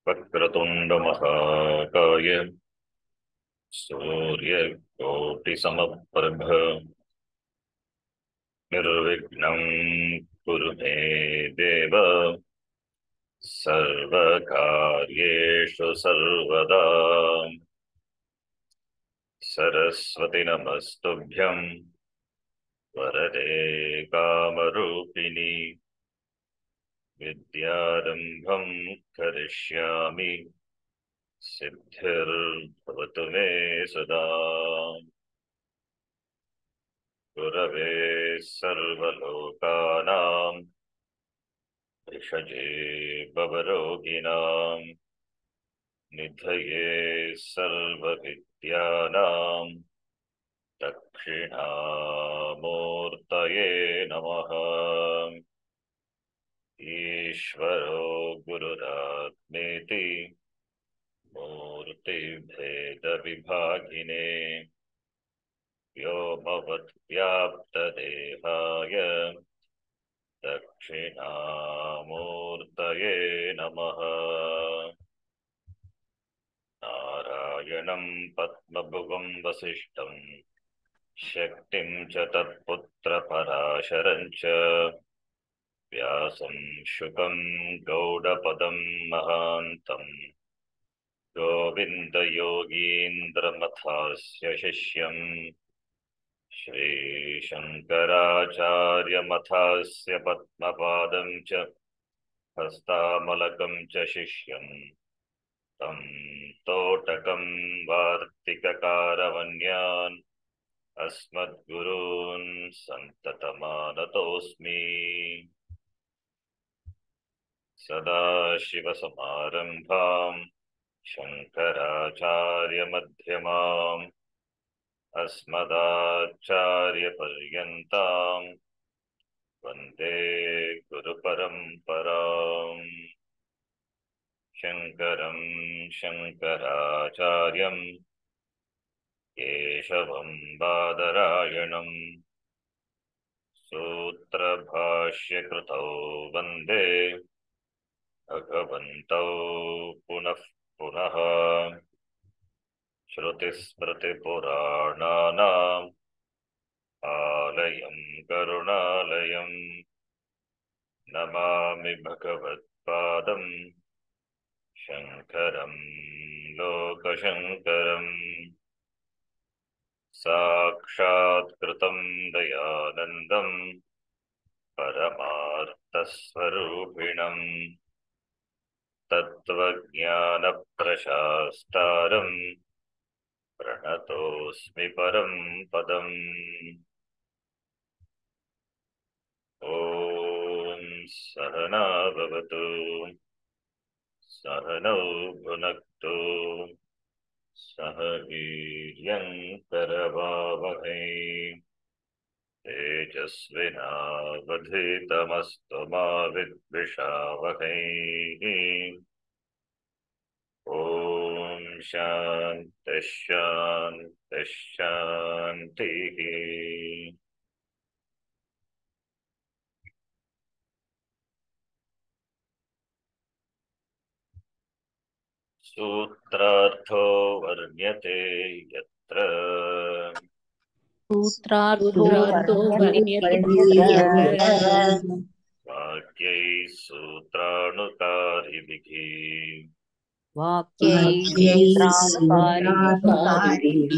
वक्रतुंड महाकाय सूर्यकोटिसमप्रभ निर्विघ्नं कुरु मे देव सर्वकार्येषु सर्वदा। सरस्वती नमस्तुभ्यं वरदे कामरूपिणी विद्यारम्भं करिष्यामि सिद्धिर्भवतु मे सदा। गुरवे सर्वलोकानां भिषजे भवरोगिणां निधये सर्वविद्यानां दक्षिणामूर्तये नमः। ईश्वरो गुरुरात्मेति मूर्तिभेदविभागिने व्योमवद्व्याप्तदेहाय दक्षिणामूर्तये नमः। नारायणं पद्मभुवं वसिष्ठं शक्तिं च तत्पुत्रपराशरं च व्यासं शुकं गौडपदं महान्तं गोविन्दयोगीन्द्रमथास्य शिष्यं श्रीशङ्कराचार्यमथास्य पद्मपादं च हस्तामलकं च शिष्यं तं तोटकं वार्तिककारवन्यान् अस्मद्गुरून् सन्ततमानतोऽस्मि। सदाशिवसमारम्भां शङ्कराचार्यमध्यमाम् अस्मदाचार्यपर्यन्तां वन्दे गुरुपरम्पराम्। शङ्करं शङ्कराचार्यं केशवं बादरायणं सूत्रभाष्यकृतौ वन्दे भगवन्तौ पुनः पुनः। श्रुतिस्मृतिपुराणानाम् आलयं करुणालयं नमामि भगवत्पादं शङ्करं लोकशङ्करम्। साक्षात्कृतं दयानन्दं परमार्थस्वरूपिणं तत्त्वज्ञानप्रशास्तारं प्रणतोऽस्मि परं पदम्। ॐ सहना भवतु सहनौ भुनक्तु सह वीर्यं करवावहै तेजस्विनावधीतमस्तु मा विद्विषावहै। ॐ शान्तिः शान्तिः शान्तिः। सूत्रार्थो वर्ण्यते यत्र सूत्रार्थो वर्ण्यते वाक्यैः सूत्रानुकारिभिः वाक्यैः सूत्रानुकारिभिः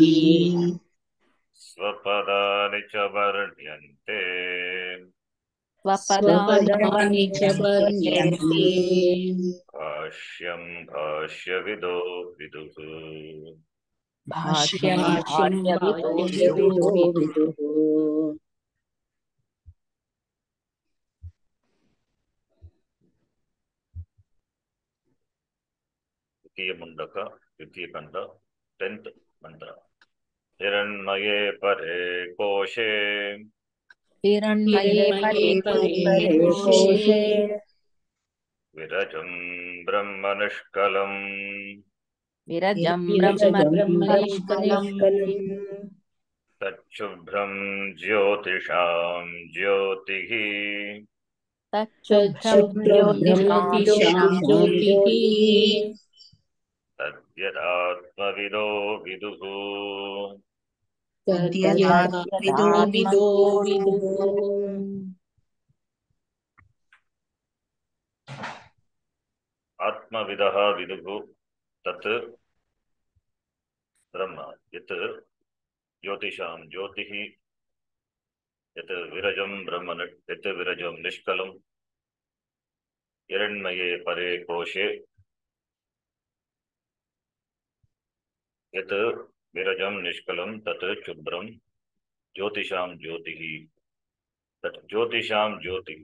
स्वपदानि च वर्ण्यन्ते स्वपदानि च वर्ण्यन्ते भाष्यं भाष्यविदो विदुः। भाष्यं भाष्यविदो विदुः। द्वितीय मुंडक द्वितीय खंड 10th मंत्र। हिरण्मये परे कोशे हिरण्मये परे कोशे विरजं ब्रह्मनिष्कलम् विरजं ब्रह्मनिष्कलम् तच्छुभ्रं ज्योतिषां ज्योतिः तच्छुभ्रं तच्छुभ्रब्रह्मज्योतिषां ज्योतिषां ज्योतिः तद्यदात्मविदो विदुः तद्यथात्विदो विदो विदुः। आत्मविदः विदुः तत् ब्रह्म यत् ज्योतिषां ज्योतिः यत् विरजं ब्रह्म यत् विरजं निष्कलं हिरण्मये परे कोशे यत् विरजं निष्कलं तत् शुभ्रं ज्योतिषां ज्योतिः तत् ज्योतिषां ज्योति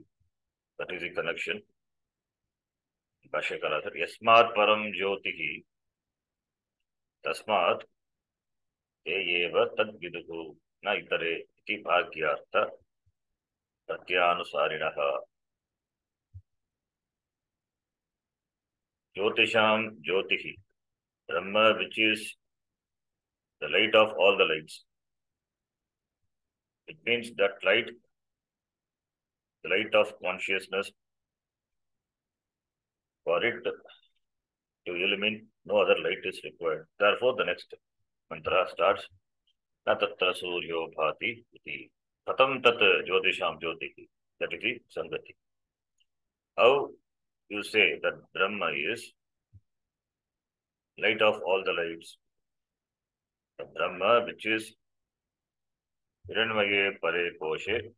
that is the connection भाष्यकार यस्मात् परं ज्योतिः तस्मात् ते एव तद्विदुः न इतरे इति भाग्यार्थ प्रत्यानुसारिणः ज्योतिषां ज्योतिः Brahma which is the light of all the lights. It means that light, the light of consciousness, for it to illumine, no other light is required. Therefore, the next mantra starts, Na tatra suryo bhati iti. Katam tat jyotisham jyotihi. That is the Sangati. How you say that Brahma is light of all the lights. The Brahma which is Hiranmaye Pare Koshe,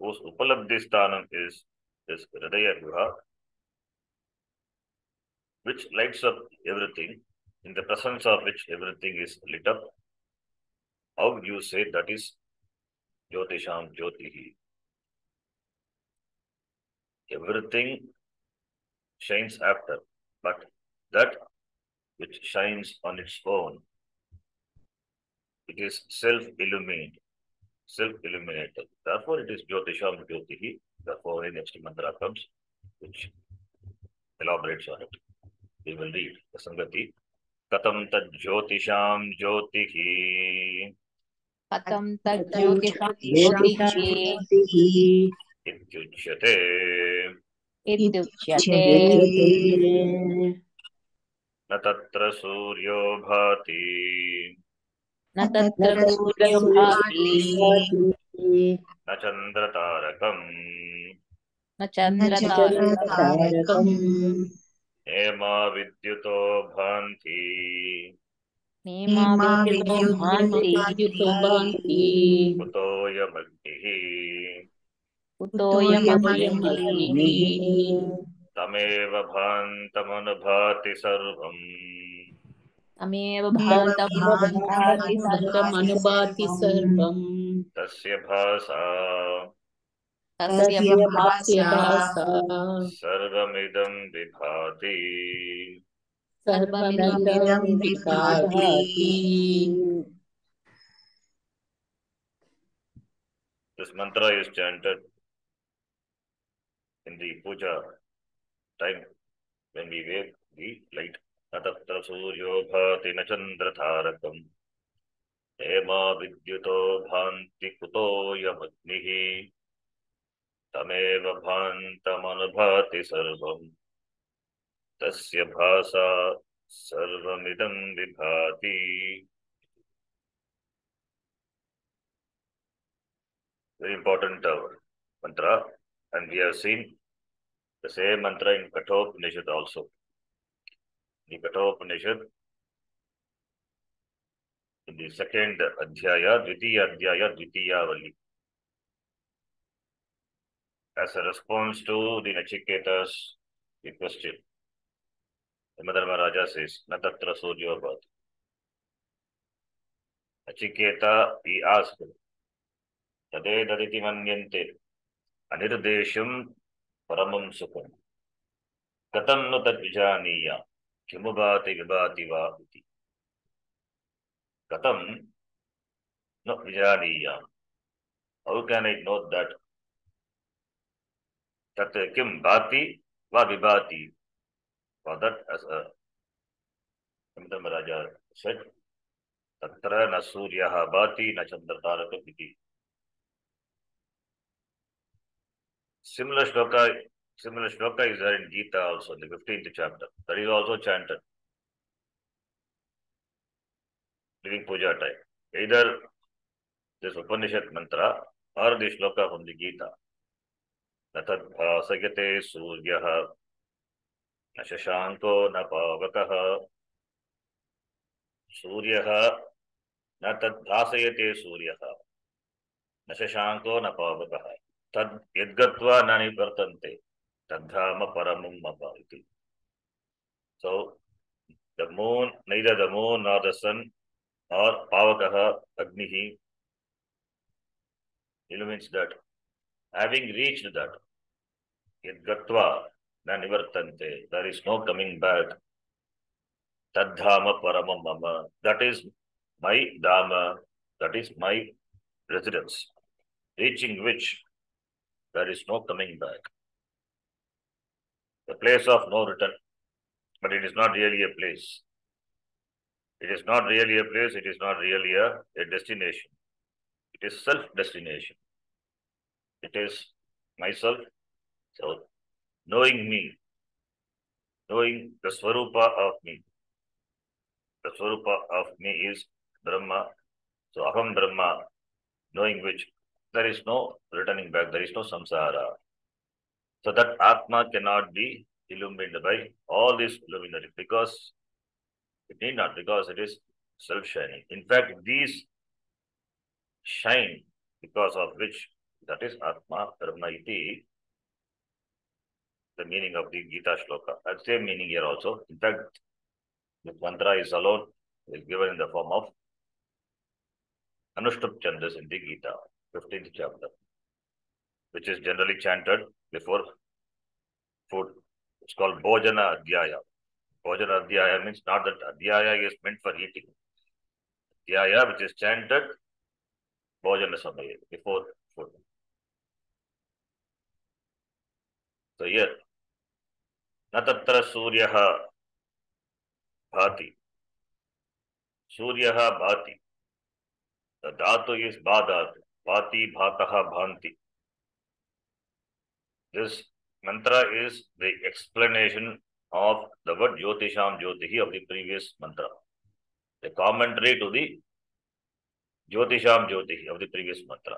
whose Upalabdhi Sthanam is this Hridaya Guha, which lights up everything, in the presence of which everything is lit up. How you say that is Jyotisham Jyotihi. Everything shines after, but that which shines on its own, it is self-illumined, self-illuminated. Therefore, it is Jyotisham Jyotihi. Therefore, the next mantra comes, which elaborates on it. We will read the Sangati. Katam tad Jyotisham Jyotihi. कथं कथं तज्ज्योतिषां ज्योतिषां ज्योतिः ज्योतिः इत्युच्यते इत्युच्यते इत्युच्यते न तत्र सूर्यो भाति न तत्र तत्र सूर्यो भाति भाति न चन्द्रतारकम् न न चन्द्रतारकं चन्द्रतारकम् हेमा विद्युतो भान्ति नेमा हेमा विद्युतो भान्ति विद्युतो भान्ति कुतोऽयमग्निः कुतोऽयमग्निः कुतोऽयमग्निः तमेव भान्तमनुभाति सर्वम् तमेव तमेव भान्तमनुभाति सर्वम् भान्तमनुभाति सर्वम् तस्य भासा तस्य तस्य भासा भासा सर्वमिदं विभाति सर्वमिदं सर्वमिदं विभाति विभाति। This mantra is chanted in the puja time when we wave the light. Na tatra suryo bhati na chandratharakam hema vidyuto bhanti kutoyamagnihi tameva bhantamanubhati sarvam tasya bhasa sarvamidam vibhati. Very important mantra, and we have seen the same mantra in Kathopanishad also. The Kathopanishad, in the second adhyaya, Dvitiya Vali, as a response to the Nachiketa's question, Yamadharmaraja says, Na tatra suryo bhati. Nachiketa, he asked, Tade daditi manyante, anirdesham paramam sukham. Katam nu tad vijaniya, kimubhati vibhati va iti. Katam nu vijaniya. How can I know that? Tat kim bhati va vibhati. For that, as a Yamadharmaraja said, Tatra na suryaha bhati na chandratarakam iti. Similar shloka is there in Gita also, in the 15th chapter. That is also chanted during puja time. Either this Upanishad mantra or the shloka from the Gita. Natad bhasagate suryah न शशांको न पावकः सूर्यः न तद्भासयते सूर्यः न शशांको न पावकः तद् यद्गत्वा न निवर्तन्ते तद्धाम परमं मम इति. So the moon, neither the moon nor the sun or pavakaha agnihi illumines that. Having reached that, yadgatva na nivartante, there is no coming back. Tadhama paramam mama, that is my dhamma, that is my residence, reaching which there is no coming back. The place of no return, but it is not really a place. It is not really a place, it is not really a destination. It is self-destination. It is myself. So, knowing me, knowing the Swarupa of me. The Swarupa of me is Brahma. So, Aham Brahma, knowing which there is no returning back, there is no samsara. So, that Atma cannot be illuminated by all these luminaries because it need not, because it is self-shining. In fact, these shine because of which, that is Atma, Brahma iti, the meaning of the Gita shloka. That same meaning here also. In fact, this mantra is alone, is given in the form of Anushtup Chandas in the Gita, 15th chapter, which is generally chanted before food. It's called Bhojana Adhyaya. Bhojana Adhyaya means not that Adhyaya is meant for eating. Adhyaya, which is chanted Bhojana Samaya, before food. So here, Natatra Suryaha Bhati. Suryaha Bhati. The dhatu is Bhadatu. Bhati Bhataha Bhanti. This mantra is the explanation of the word Jyotisham Jyotihi of the previous mantra. The commentary to the Jyotisham Jyotihi of the previous mantra.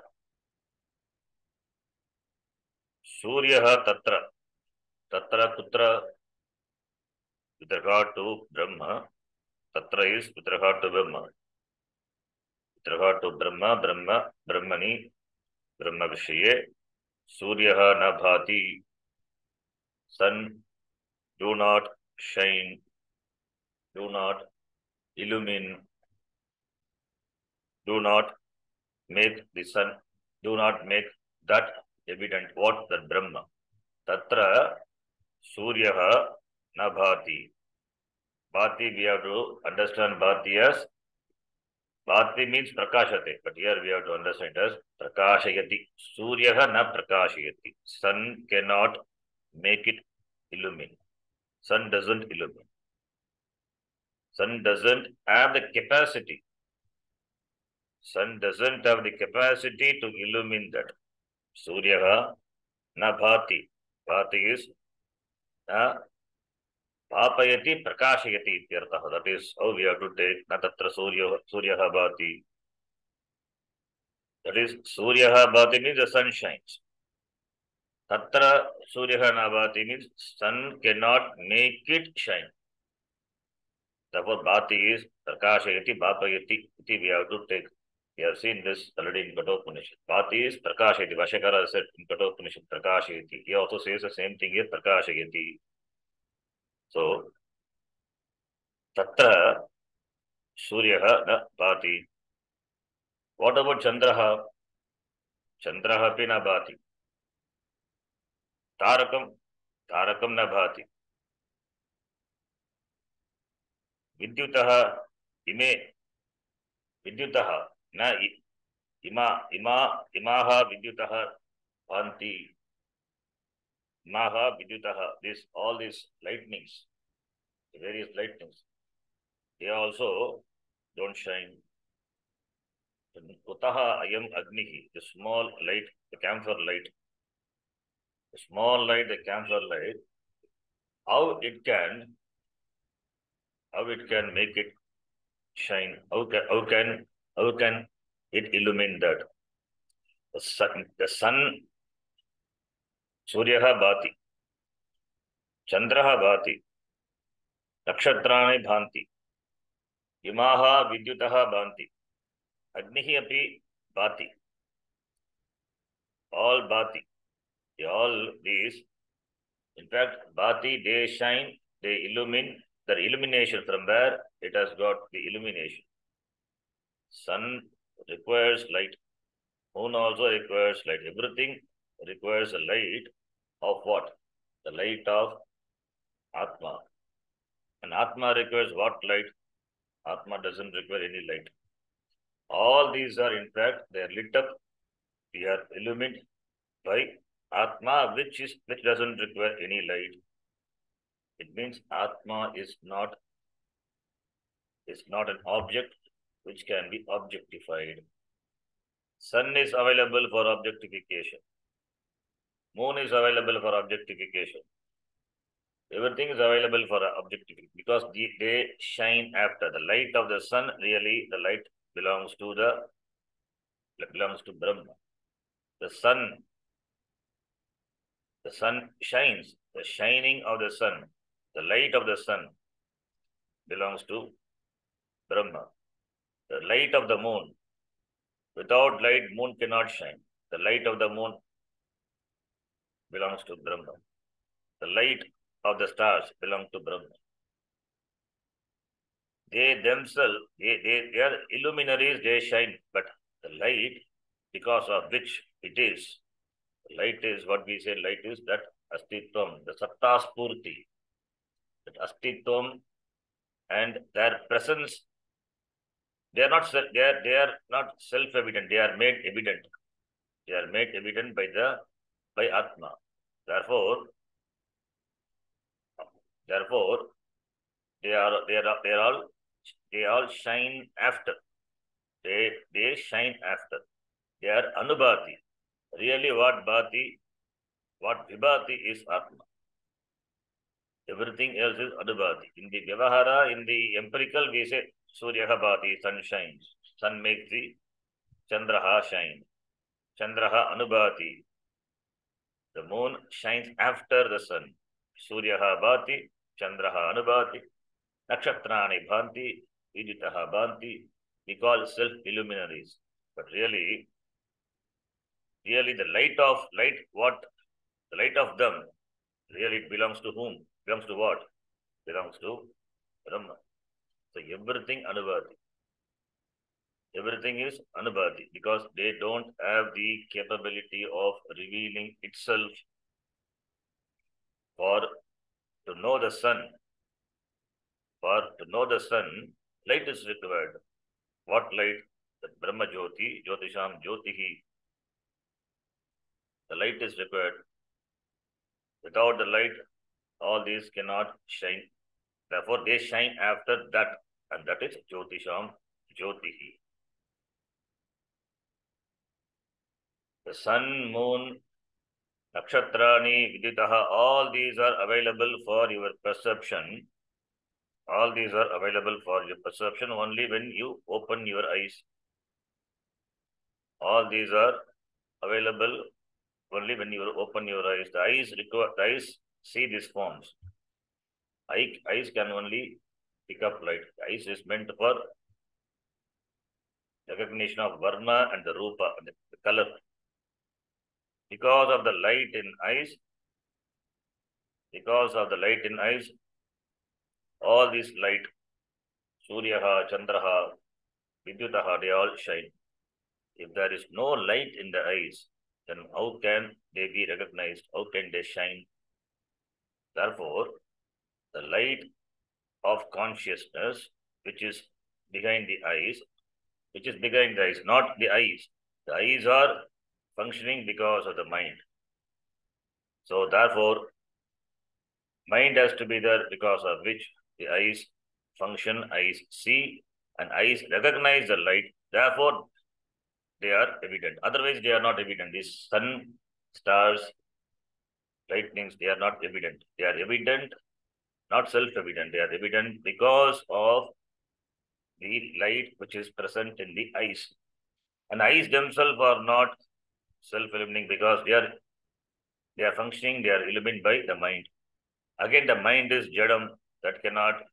Suryaha Tatra. Tatra Kutra with regard to Brahma. Tatra is with regard to Brahma. With regard to Brahma, Brahmani, Brahma Vishaye. Suryaha na bhati. Sun do not shine, do not illumine, do not make the sun, do not make that evident. What? That Brahma. Tatra Suryaha na bhati. Bhati, we have to understand bhati as, bhati means prakashate, but here we have to understand as prakashayati. Suryaha na prakashayati. Sun cannot make it illumine. Sun doesn't illumine. Sun doesn't have the capacity. Sun doesn't have the capacity to illumine that. Suryaha na bhati. Bhati is na papayati prakashayati ityartha. That is how we have to take na tatra suryaha bhati. That is suryaha bhati means the sun shines. Tatra suryaha na bhati means sun cannot make it shine. Therefore bhati is prakashayati bhapayati. We have to take. We have seen this already in Mundaka Upanishad. Bhati is prakashayati. Vashyakara said in Mundaka Upanishad prakashayati. He also says the same thing here, prakashayati. So, tatra suryaha na bhati. What about chandraha? Chandraha api na bhati. Tarakam na bhati. Vidyutaha ime. Vidyutaha na imaha vidyutaha bhanti. Imaha vidyutaha. All these lightnings, the various lightnings, they also don't shine. Utaha ayam agnihi, the small light, the camphor light. The small light, the camphor light, how it can make it shine? How can it illumine that? The sun, Suryaha bhati, Chandraha bhati, Nakshatrani bhanti, Imaha vidyutaha bhanti, Agnihi api bhati, all bhati, all these. In fact, bhati, they shine, they illumine. The illumination, from where it has got the illumination. Sun requires light. Moon also requires light. Everything requires a light of what? The light of Atma. And Atma requires what light? Atma doesn't require any light. All these are, in fact, they are lit up. They are illumined by Atma, which doesn't require any light. It means Atma is not an object which can be objectified. Sun is available for objectification. Moon is available for objectification. Everything is available for objectification because they shine after. The light of the sun, really, the light belongs to Brahma. The sun shines. The shining of the sun, the light of the sun belongs to Brahma. The light of the moon, without light, moon cannot shine. The light of the moon belongs to Brahma. The light of the stars belong to Brahma. They themselves, they are illuminaries, they shine, but the light, because of which it is, light is what we say, light is that astitvam, the satta spurti, that astitvam and their presence, they are not self-evident, they are made evident. They are made evident by Atma. Therefore, they all shine after. They shine after. They are anubhati. Really, what vibhati is Atma. Everything else is anubhati. In the vyavahara, in the empirical, we say Suryaha bhati, sun shines. Sun makes the Chandraha shine. Chandraha anubhati. The moon shines after the sun. Suryaha bhati, Chandraha anubhati, Nakshatrani bhanti, Viditaha bhanti. We call self-illuminaries. But really the light of them, really it belongs to whom? Belongs to what? Belongs to Brahma. So everything anubhati. Everything is anubhati because they don't have the capability of revealing itself. To know the sun, light is required. What light? The Brahma Jyoti, Jyotisham Jyotihi. The light is required. Without the light, all these cannot shine. Therefore, they shine after that, and that is Jyotisham Jyotihi. The sun, moon, Nakshatrani, Viditaha, all these are available for your perception. All these are available for your perception only when you open your eyes. All these are available only when you open your eyes. The eyes see these forms. Eyes can only pick up light. The eyes is meant for recognition of varna and the rupa, and the color. Because of the light in eyes, all this light, Suryaha, Chandraha, Vidyutaha, they all shine. If there is no light in the eyes, then how can they be recognized? How can they shine? Therefore, the light of consciousness, which is behind the eyes, not the eyes. The eyes are functioning because of the mind. So therefore, mind has to be there because of which the eyes function, eyes see, and eyes recognize the light. Therefore, they are evident. Otherwise, they are not evident. These sun, stars, lightnings, they are not evident. They are evident, not self-evident. They are evident because of the light which is present in the eyes. And eyes themselves are not self-illuminating because they are functioning, they are illuminated by the mind. Again, the mind is jadam, that cannot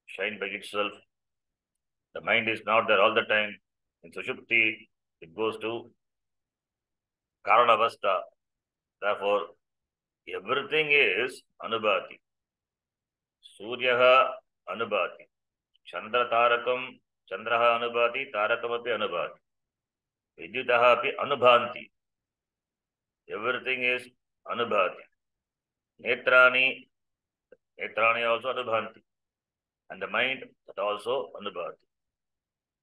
shine by itself. The mind is not there all the time. In Sushupti, it goes to Karanavastha. Therefore, everything is Anubhati. Suryaha Anubhati. Chandra Tarakam, Chandraha Anubhati, Tarakam api Anubhati. Vidyutaha api Anubhanti. Everything is Anubhati. Netrani also Anubhanti. And the mind, that also Anubhati.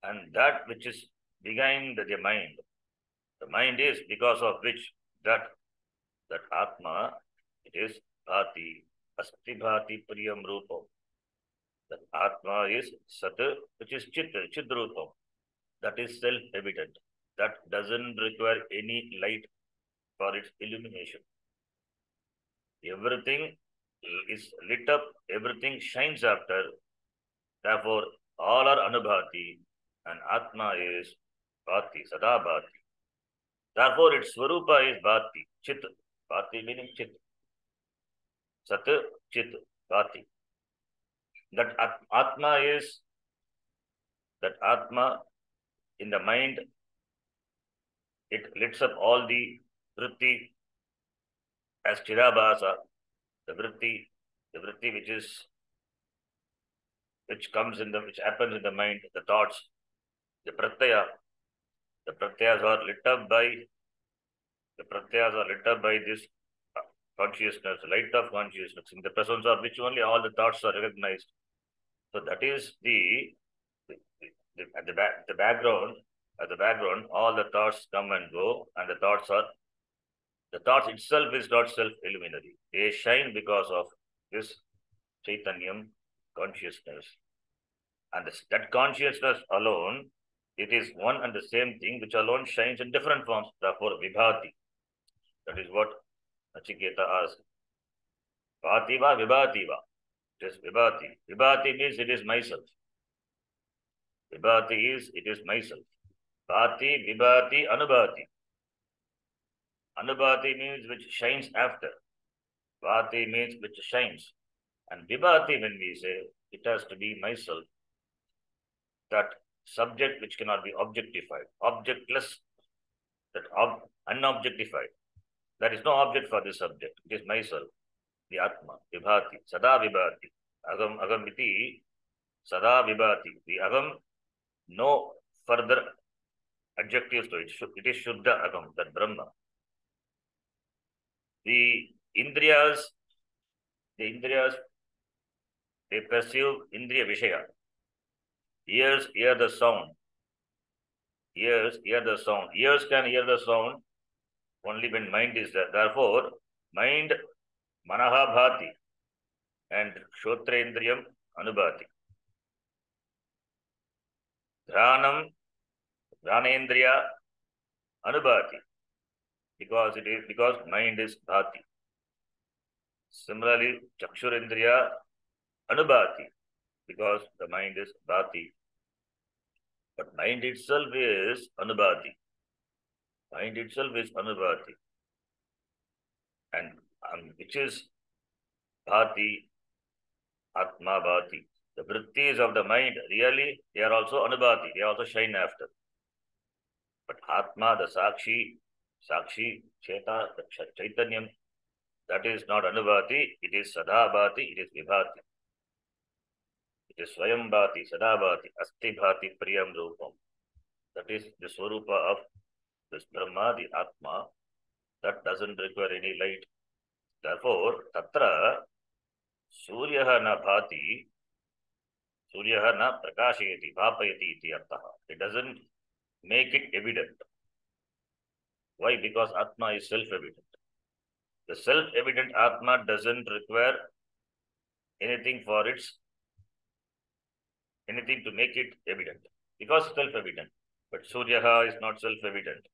And that which is behind the mind is because of which that Atma, it is Bhati, Asti Bhati Priyam Rupam. That Atma is Sat, which is Chit Rupam. That is self-evident. That doesn't require any light for its illumination. Everything is lit up, everything shines after. Therefore, all are Anubhati, and Atma is Bhati, Sada Bhati. Therefore, its Swarupa is Bhati, Chit. Bhati meaning Chit. Sat, Chit, Bhati. That Atma in the mind, it lights up all the vritti as Chirabhasa, the vritti which happens in the mind, the thoughts, the pratyaya. The pratyayas are lit up by this consciousness, light of consciousness, in the presence of which only all the thoughts are recognized. So that is at the background, all the thoughts come and go, and the thoughts itself is not self-illuminary. They shine because of this Chaitanyam consciousness. And that consciousness alone, it is one and the same thing which alone shines in different forms. Therefore, Vibhati. That is what Nachiketa asked. Bhati va, Vibhati va. It is Vibhati. Vibhati means it is myself. Vibhati is, it is myself. Bhati, Vibhati, Anubhati. Anubhati means which shines after. Bhati means which shines. And Vibhati, when we say, it has to be myself. That subject which cannot be objectified. Objectless. That unobjectified. There is no object for this subject. It is myself. The Atma. Vibhati. Sada Vibhati. Agam iti. Sada Vibhati. The Agam, no further adjectives to it. It is Shuddha Agam, that Brahma. The Indriyas, they perceive Indriya Vishaya. Ears hear the sound. Ears can hear the sound only when mind is there. Therefore, mind, Manaha Bhati, and Shotrendriyam Anubhati. Dhranendriya Anubhati. Because mind is Bhati. Similarly, Chakshurendriya Anubhati. Because the mind is Bhati. But mind itself is Anubhati. And which is Bhati, Atma Bhati. The vrittis of the mind, really, they are also Anubhati. They also shine after. But Atma, the Sakshi, Cheta, the Chaitanyam, that is not Anubhati. It is Sada Bhati. It is Vibhati. It is Swayam Bhati, Sada Bhati, Asti Bhati, Priyam Rupam. That is the Swarupa of this Brahma, the Atma, that doesn't require any light. Therefore, Tatra Suryaha na Bhati, Suryaha na Prakashayati, Bhapayati iti artaha. It doesn't make it evident. Why? Because Atma is self-evident. The self-evident Atma doesn't require anything to make it evident. Because self-evident. But Suryaha is not self-evident.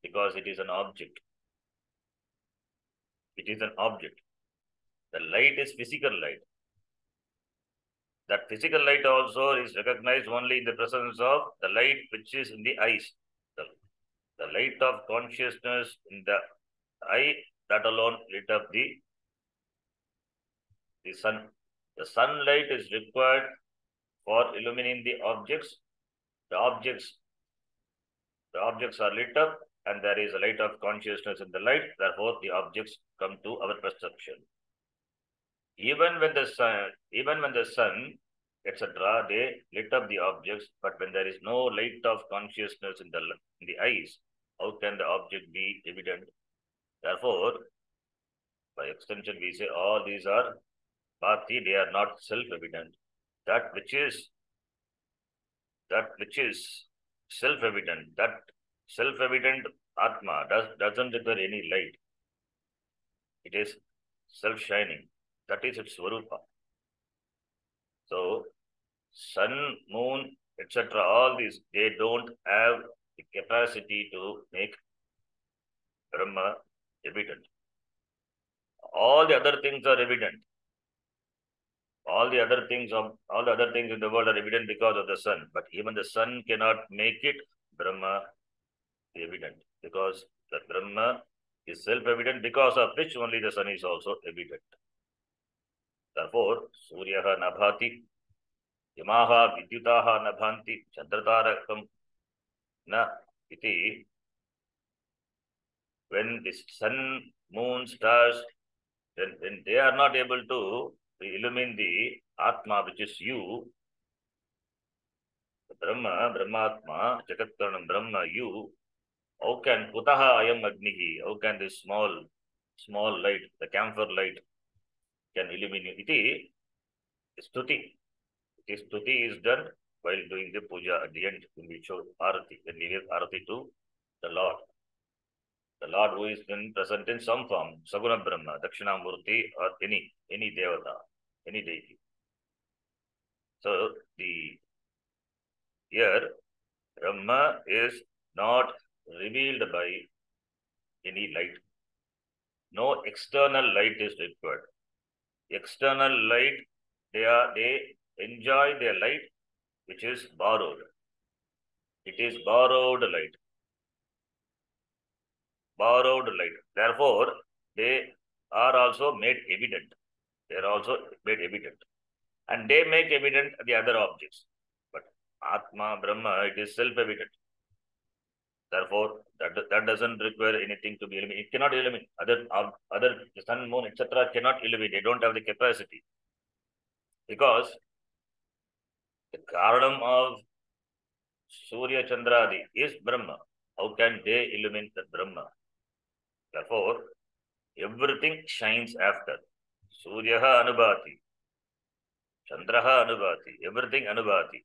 Because it is an object. It is an object. The light is physical light. That physical light also is recognized only in the presence of the light which is in the eyes. The light of consciousness in the eye, that alone lit up the sun. The sunlight is required for illuminating the objects. The objects are lit up, and there is a light of consciousness in the light. Therefore, the objects come to our perception. Even when the sun, etc., they lit up the objects, but when there is no light of consciousness in the eyes, how can the object be evident? Therefore, by extension, we say all these are bhati, they are not self-evident. That which is self-evident, that self-evident Atma doesn't require any light. It is self-shining. That is its Swarupa. So, sun, moon, etc., all these, they don't have the capacity to make Brahma evident. All the other things are evident. All the other things in the world are evident because of the sun. But even the sun cannot make it Brahma evident, because the Brahma is self-evident, because of which only the sun is also evident. Therefore, Suryaha nabhati, Yamaha vidyutaha nabhanti, Chandratarakam na iti. When the sun, moon, stars, when they are not able to illumine the Atma, which is you, Brahma, Brahmatma, Jagatkaranam, Brahma, you, how can Kutaha ayam agnihi, how can this small light, the camphor light, can illuminate? Iti stuti. Stuti is done while doing the puja at the end, when we show arati, when we give arati to the Lord. The Lord who is then present in some form, Saguna Brahma, Dakshinamurti, or any devata, any deity. So here Brahma is not revealed by any light. No external light is required. External light, they enjoy their light, which is borrowed. It is borrowed light. Borrowed light. Therefore, they are also made evident. They are also made evident. And they make evident the other objects. But Atma, Brahma, it is self-evident. Therefore, that doesn't require anything to be illuminated. It cannot illuminate. Other sun, moon, etc. cannot illuminate. They don't have the capacity. Because the karanam of Surya Chandradi is Brahma. How can they illuminate the Brahma? Therefore, everything shines after. Suryaha anubhati. Chandraha anubhati. Everything anubhati.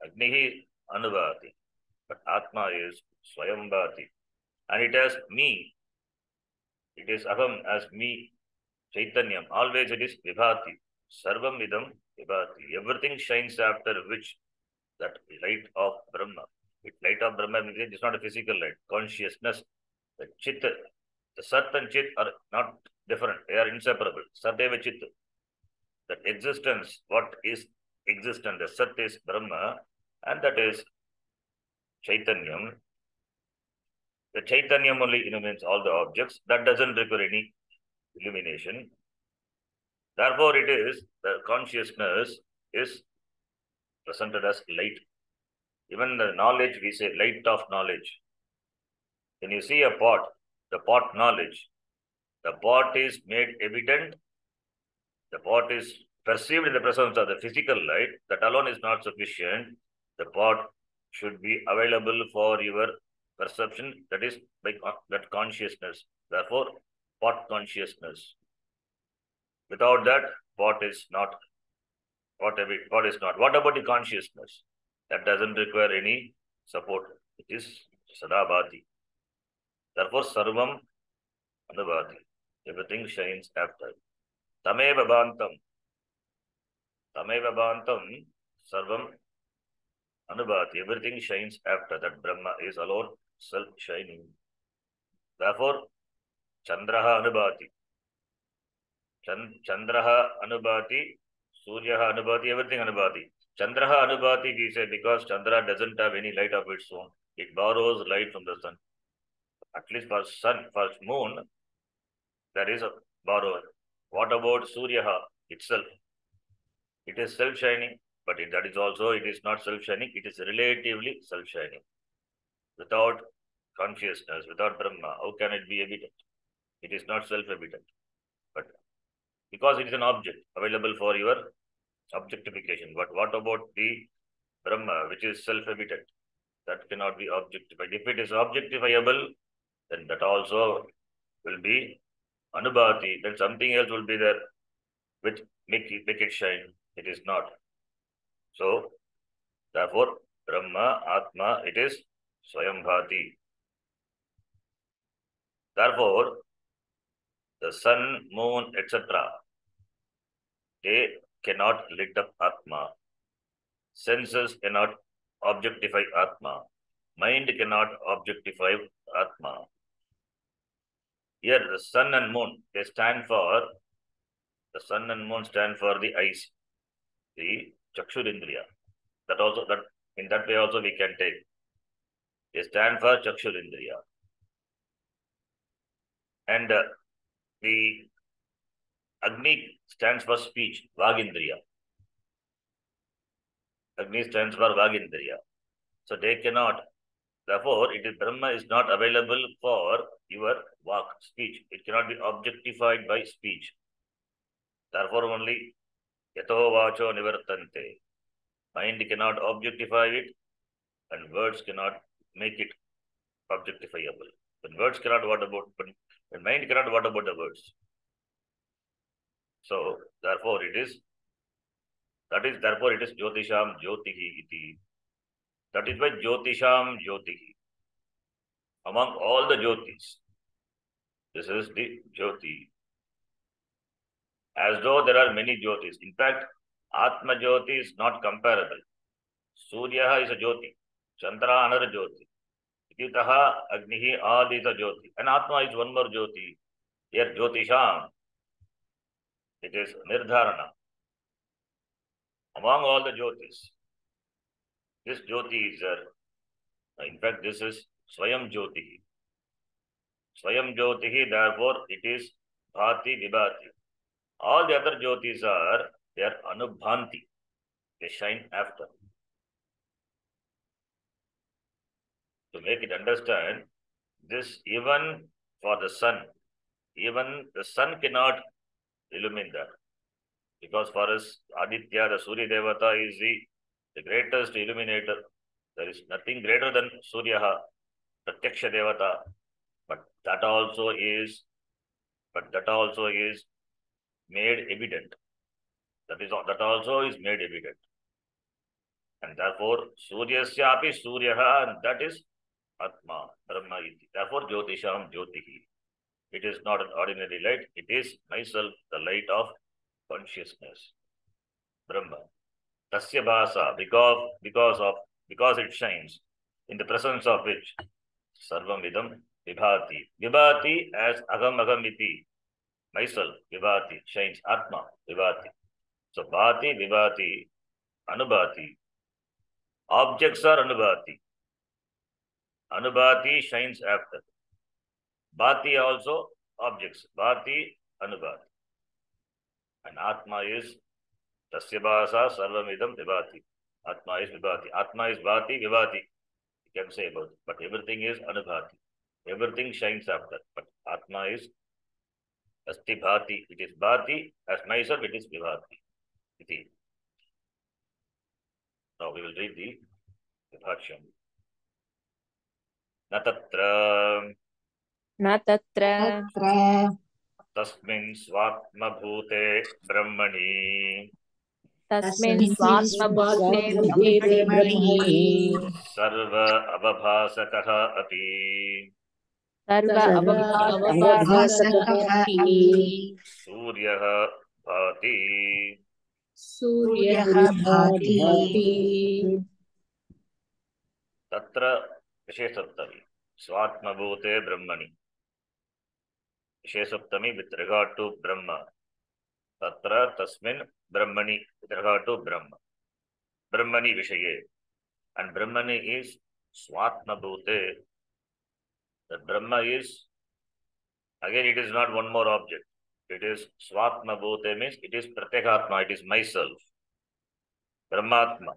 Agnihi anubhati. But Atma is Swayambhati. And it has me. It is Aham as me. Chaitanyam. Always it is Vibhati. Sarvam idam Vibhati. Everything shines after which that light of Brahma. Light of Brahma is not a physical light. Consciousness. The Chit. The Sat and Chit are not different. They are inseparable. Sateva Chit. That existence, what is existence? The Sat is Brahma, and that is Chaitanyam. The Chaitanyam only illumines all the objects. That doesn't require any illumination. Therefore, it is the consciousness is presented as light. Even the knowledge, we say light of knowledge. When you see a pot, the pot knowledge, the pot is made evident, the pot is perceived in the presence of the physical light. That alone is not sufficient. The pot should be available for your perception, that is by that consciousness. Therefore, pot consciousness. Without that, pot is not. Pot is not. What about the consciousness? That doesn't require any support. It is Sadabhati. Therefore, Sarvam Anubhati. Everything shines after. Tameva Bhantam. Tameva Bhantam. Sarvam Anubhati. Everything shines after. That Brahma is alone self-shining. Therefore, Chandraha Anubhati. Chandraha anubhati, Suryaha anubhati, everything anubhati. Chandraha anubhati, we say, because Chandra doesn't have any light of its own. It borrows light from the sun. At least for sun, for moon, there is a borrower. What about Suryaha itself? It is self-shining, but that is also, it is not self-shining, it is relatively self-shining. Without consciousness, without Brahma, how can it be evident? It is not self-evident. But because it is an object available for your objectification. But what about the Brahma, which is self-evident? That cannot be objectified. If it is objectifiable, then that also will be anubhati. Then something else will be there which make it shine. It is not. So, therefore, Brahma, Atma, it is Swayambhati. Therefore, the sun, moon, etc., they cannot lit up Atma. Senses cannot objectify Atma. Mind cannot objectify Atma. Here, the sun and moon, the sun and moon stand for the eyes, the Chakshurindriya. That in that way also we can take. They stand for Chakshurindriya. And the Agni stands for speech, Vagindriya. Agni stands for Vagindriya. So they cannot, therefore, Brahma is not available for your walk, speech. It cannot be objectified by speech. Therefore, only Yato Vacho Nivartante. Mind cannot objectify it, and words cannot make it objectifiable. When words cannot, when mind cannot, what about the words? So, therefore, it is Jyotisham Jyotihi iti. That is why Jyotisham Jyotihi. Among all the Jyotis, this is the Jyoti. As though there are many Jyotis. In fact, Atma Jyoti is not comparable. Surya is a Jyoti. Chandra another Jyoti. Viditaha, Agnihi, all these are Jyoti. And Atma is one more Jyoti. Here Jyotisham, it is Nirdharana. Among all the Jyotis, this Jyoti is in fact, this is Swayam Jyotihi. Swayam Jyotihi, therefore, it is Bhati Vibhati. All the other Jyotis they are Anubhanti. They shine after. To make it understand, this even for the sun, even the sun cannot illumine that. Because for us, Aditya, the Surya Devata is the greatest illuminator. There is nothing greater than Surya, Pratyaksha Devata. But that also is made evident. That also is made evident. And therefore, Suryasyapi Suryaha, and that is Atma, Brahma iti. Therefore, Jyotisham Jyotihi. It is not an ordinary light. It is myself, the light of consciousness. Brahma. Tasya Bhasa, because it shines, in the presence of which Sarvam Vidam Vibhati. Vibhati as Agam iti. Myself, Vibhati, shines. Atma, Vibhati. So, Bhati, Vibhati, Anubhati. Objects are Anubhati. Anubhati shines after. Bhati also objects. Bhati, Anubhati. And Atma is Tasya Bhasa Sarvamidam Vibhati. Atma is Vibhati. Atma is Bhati, Vibhati. You can say about it. But everything is Anubhati. Everything shines after. But Atma is Asti Bhati. It is Bhati. As myself, it is Vibhati. Iti. Now we will read the Bhashyam. Natatra Tasmin Swatmabhute Brahmani तस्मिन् तस्मिन् स्वात्मभूते स्वात्मभूते ब्रह्मणि Sarva Avabhasakaha Api सर्व सर्व अवभासकः अपि Suryaha Bhati. सूर्यः भाति Tatra Vishesaptami. Swatmabhute Brahmani. Vishesaptami with regard to Brahma. Tatra tasmin Brahmani with regard to Brahma. Brahmani Vishaye. And Brahmani is Swatma Bhute. The Brahma is, again, it is not one more object. It is Swatma Bhute means it is Pratyekatma, it is myself. Brahmatma.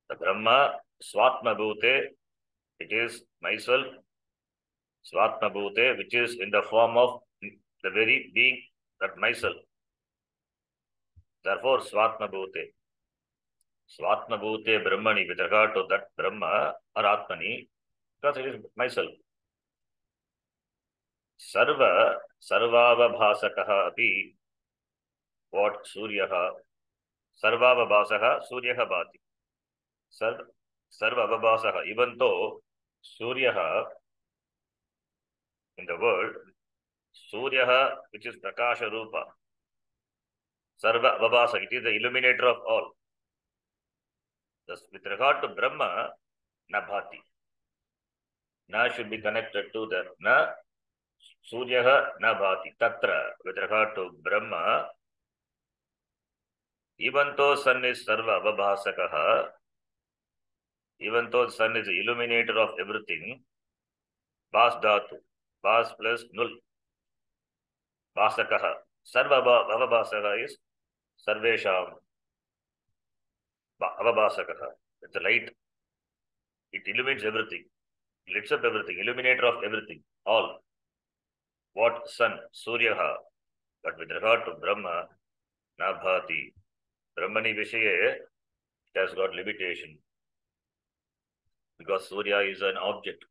The Brahma, Swatma Bhute, it is myself, Swatma Bhute, which is in the form of the very being, that myself. Therefore, Swatma Bhute. Swatma Bhute Brahmani, with regard to that Brahma or Atmani, because it is myself. Sarva, Sarvavabhasakaha api, what Suryaha, Sarvavabhasaha, Suryaha Bhati. Sarvavabhasaha, even though Suryaha, in the world, Suryaha, which is Prakasha Rupa, Sarva Vabhasa, it is the illuminator of all. Thus, with regard to Brahma, na bhati. Na should be connected to the na. Suryaha na bhati. Tatra, with regard to Brahma, even though sun is Sarva Vabhasakaha, even though sun is the illuminator of everything, Bas Dhatu, Bas plus Nul, Basakaha. Sarva Vabhasakaha is Sarvesham Avabhasakaha. It's the light. It illuminates everything. It lights up everything. Illuminator of everything. All. What? Sun. Suryaha. But with regard to Brahma, na bhati. Brahmani Vishaye, it has got limitation. Because Surya is an object.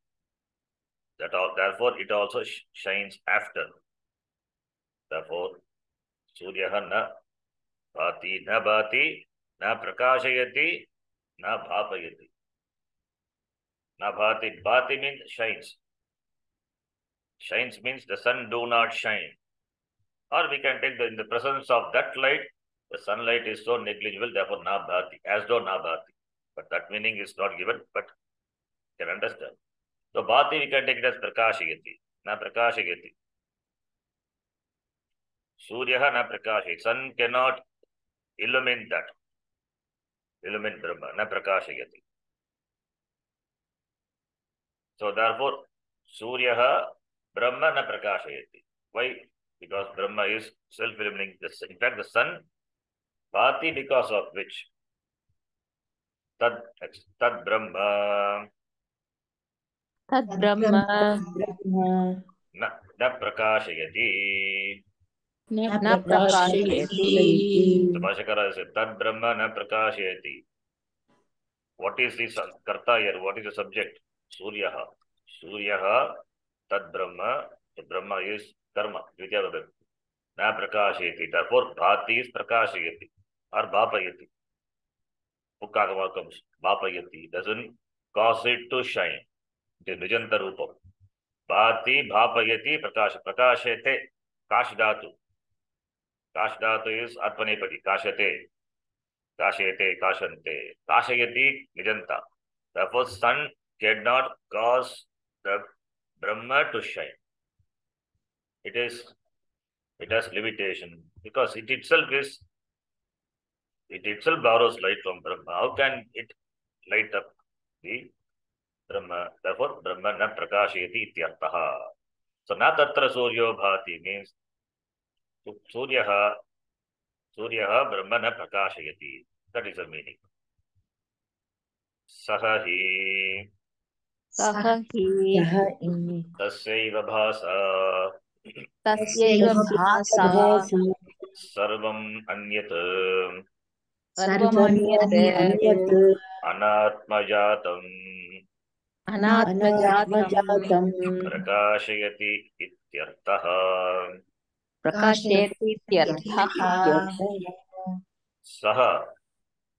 Therefore, it also shines after. Therefore, Suryaha na bhati, na prakashayati, na bhapayati. Na bhati. Bhati means shines. Shines means the sun do not shine. Or we can take in the presence of that light, the sunlight is so negligible, therefore na bhati, as though na bhati. But that meaning is not given, but you can understand. So bhati we can take it as prakashayati, na prakashayati. Suryaha na prakashayati. Sun cannot illumine that. Illumine Brahma, na prakashayati. So therefore, Suryaha Brahma na prakashayati. Why? Because Brahma is self-illuminating. In fact, the sun, bhati, because of which Tad Brahma Tad Brahma na prakashayati. na prakashayati. The Bhashakara said, Tad Brahma na prakashayati. What is the karta here? What is the subject? Suryaha. Suryaha, Tad Brahma. The Brahma is karma. Dvitiya Vibhakti. Na prakashayati. Therefore, bhati is prakashayati or bhapayati. Pukkagama comes. Bhapayati doesn't cause it to shine. It is Nijanta Rupam. Bhati bhapayati prakasha. Prakashate. Kashdhatu. Kashdhatu is Atmanepadi. Kashate. Kashayate. Kashante. Kashayati Nijanta. Therefore, sun cannot cause the Brahma to shine. It has limitation because it itself borrows light from Brahma. How can it light up the Brahma? Therefore, Brahma na prakashayati ityartaha. So, na tatra suryo bhati means Suryaha Brahma na prakashayati. That is the meaning. Sahahi Sahahi tasyaiva bhasa tasyaiva bhasa sarvam anyat sarvamanyate anatmajatam anatmajatam prakashayati ityartaha. prakashayati ityarthaha.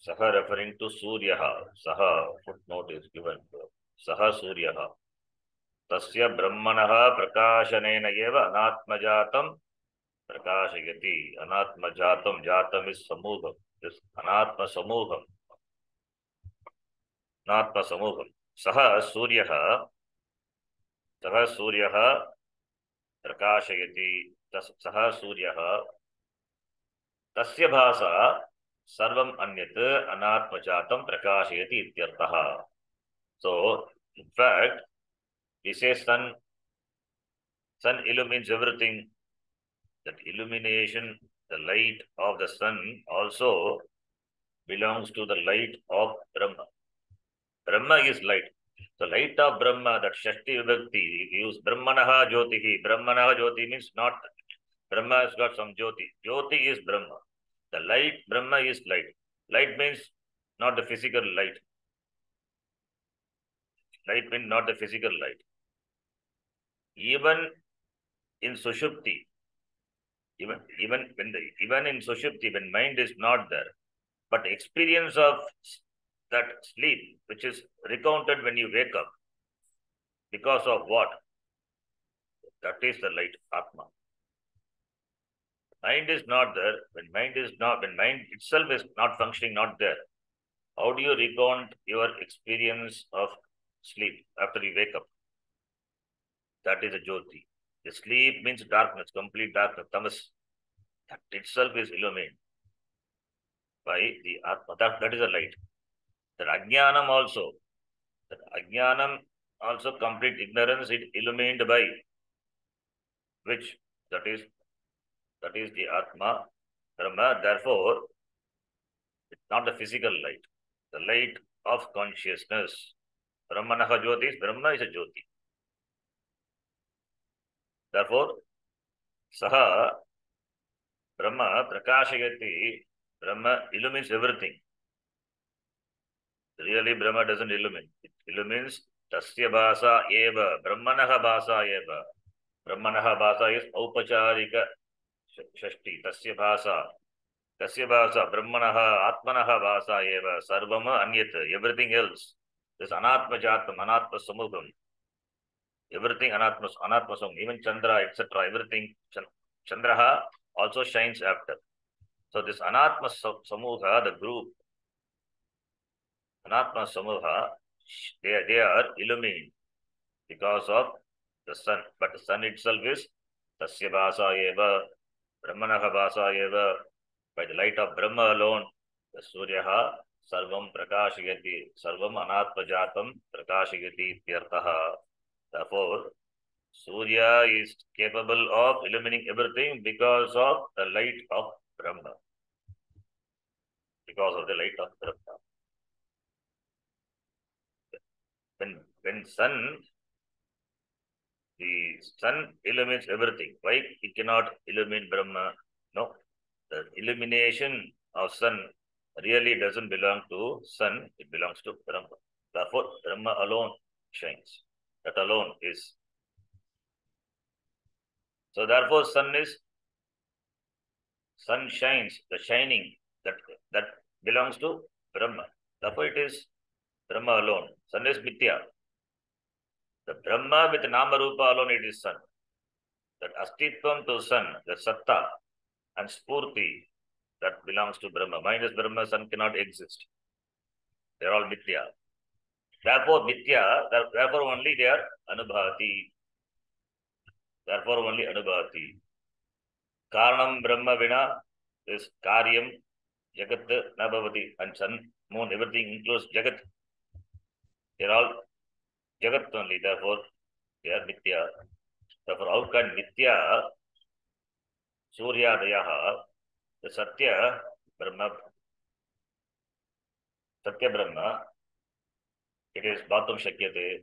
Saha referring to Suryaha. Saha, footnote is given. Saha Suryaha. Tasya Brahmanaha prakashanena eva anatmajatam prakashayati. Anatmajatam, jatam is samuham. This anatma samuham. Anatma samuham. Saha Suryaha prakashayati. Saha Suryaha tasya bhasa sarvam anyat anatmajatam prakashayati ityartha. So, in fact, we say sun illumines everything. That illumination, the light of the sun also belongs to the light of Brahma. Brahma is light. The light of Brahma, that Shashti Vibhakti, we use Brahmanaha Jyotihi. Brahmanaha Jyoti means not, Brahma has got some Jyoti. Jyoti is Brahma. The light, Brahma is light. Light means not the physical light. Light means not the physical light. Even in Sushupti, even in Sushupti, when mind is not there, but experience of that sleep, which is recounted when you wake up, because of what? That is the light, Atma. Mind is not there. When mind itself is not functioning, not there, how do you recount your experience of sleep after you wake up? That is a Jyoti. The sleep means darkness, complete darkness, tamas. That itself is illuminated by the Atma. That is a light. That Ajnanam also. That Ajnanam also complete ignorance, it illuminated by which? That is the Atma, Brahma. Therefore, it's not the physical light. The light of consciousness. Brahmanaha Jyoti is Brahma is a Jyoti. Therefore, Saha Brahma Prakashayati, Brahma illumines everything. Really, Brahma doesn't illumine. It illumines Tasya Bhasa Eva, Brahmanaha Bhasa Eva. Brahmanaha Bhasa is Aupacharika Shashti, Tasya Bhasa. Tasya Bhasa, Brahmanaha, Atmanaha Bhasa Eva, Sarvama Anyata, everything else. This Anatma Jatam, Anatma Samubham. Everything Anatma Samubham, even Chandra, etc., everything. Chandraha also shines after. So this Anatma Samuha, the group, Anatma Samuha, they are illumined because of the sun. But the sun itself is Tasya Bhasa Eva, Brahmanaha Bhasa Eva, by the light of Brahma alone, the Suryaha Sarvam Prakashayati, Sarvam Anatmajatam Prakashayati Tyartaha. Therefore, Surya is capable of illumining everything because of the light of Brahma. Because of the light of Brahma. When the sun illumines everything. Why it cannot illumine Brahma? No. The illumination of sun really doesn't belong to sun, it belongs to Brahma. Therefore, Brahma alone shines. That alone is. So therefore, sun shines, the shining that belongs to Brahma. Therefore, it is Brahma alone. Sun is Mithya. The Brahma with Nama Rupa alone, it is sun. That Astitvam to sun, the Satta and Spurti, that belongs to Brahma. Minus Brahma, sun cannot exist. They are all Mithya. Therefore, Mithya, therefore only they are Anubhati. Therefore only Anubhati. Karanam Brahma Vina is Karyam, Jagat Nabhavati, and sun, moon, everything includes Jagat. They are all Jagat only, therefore they are Mithya. Therefore, how can Mithya, Surya Dayaha, the Satya Brahma, it is Bhatum Shakyate,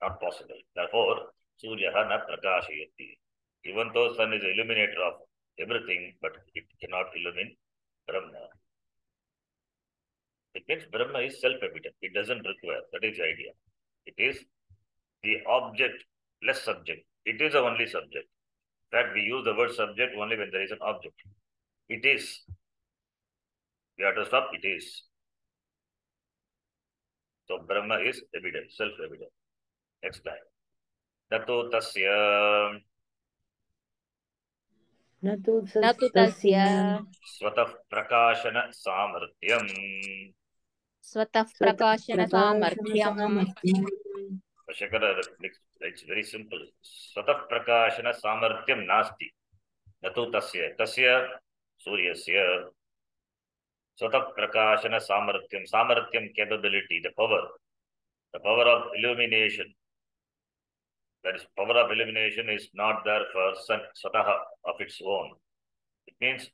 not possible. Therefore, Surya na Prakashayati. Even though sun is the illuminator of everything, but it cannot illumine Brahma. It means Brahma is self-evident. It doesn't require. That is the idea. It is the object, less subject. It is the only subject. In fact, we use the word subject only when there is an object. It is. We have to stop. It is. So Brahma is evident, self-evident. Next line. Nato tasya न तु तस्य स्वतः प्रकाशन सामर्थ्यम. स्वतः प्रकाशन सामर्थ्यम्. Shakara, it's very simple. Swatah prakashana samarthyam nasti. Natu tasya. Tasya, Suryasya Swata Prakashana Samarthyam. Samarthyam, capability, the power of illumination. That is, power of illumination is not there for sun, Swataha of its own. It means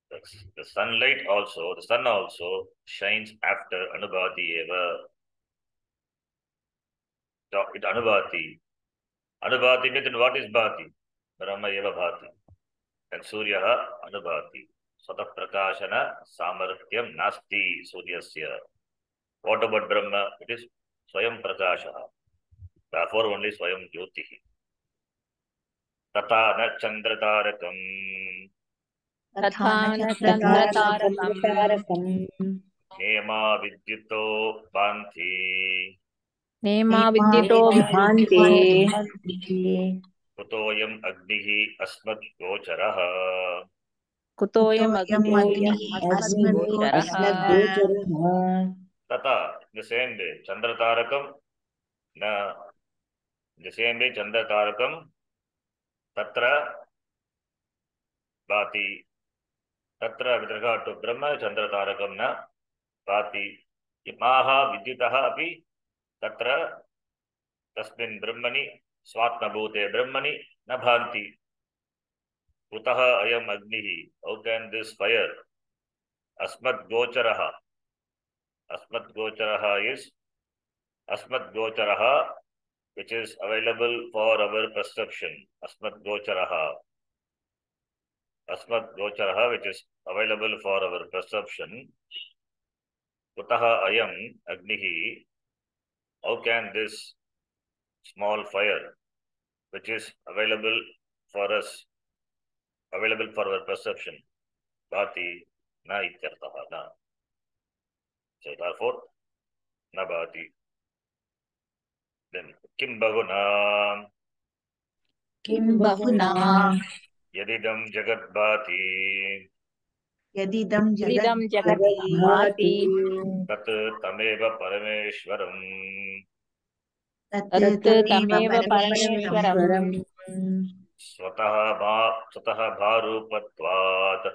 the sunlight also, the sun also shines after Anubhati eva. So it Anubhati. Anubhati means what is Bhati? Brahma eva Bhati. And Suryaha Anubhati. Swata Prakashana Samarthyam Nasti Suryasya. What about Brahma? It is Swayam Prakasha. Therefore only Swayam Jyotihi. Tata na Chandratarakam. तथा न तथा च चन्द्रतारकम् चन्द्रतारकम् Nema Vidyuto Bhanti. नेमा विद्युतो भान्ते Kutoyam Agnihi Asmat Gocharaha. कुतोऽयम् कुतोऽयम् अग्निः अग्निः अस्मद्गोचरः अस्मद्गोचरः Tata, the same way, Chandratarakam, na, the same way, Chandratarakam, Tatra, Bhati, Tatra, with regard to Brahma, Chandratarakam, na, Bhati, Imaha, Vidyutaha, api, Tatra, Tasmin Brahmani, Swatmabhute Brahmani, na Bhanti, Kutaha Ayam Agnihi, how can this fire, Asmat Gocharaha, Asmat Gocharaha is, Asmat Gocharaha, which is available for our perception. Asmat Gocharaha. Asmat Gocharaha, which is available for our perception. Kutaha Ayam Agnihi. How can this small fire, which is available for us, available for our perception, Bhati, na ityartaha, na. So therefore, na Bhati. Then, Kim Bahuna. किं बहुना Yadidam Jagat Bhati. यदिदं इदं जगद् जगत् भाति भाति Tat Tameva Parameshwaram. तत् तमेव परमेश्वरम् स्वतः भारूपत्वात्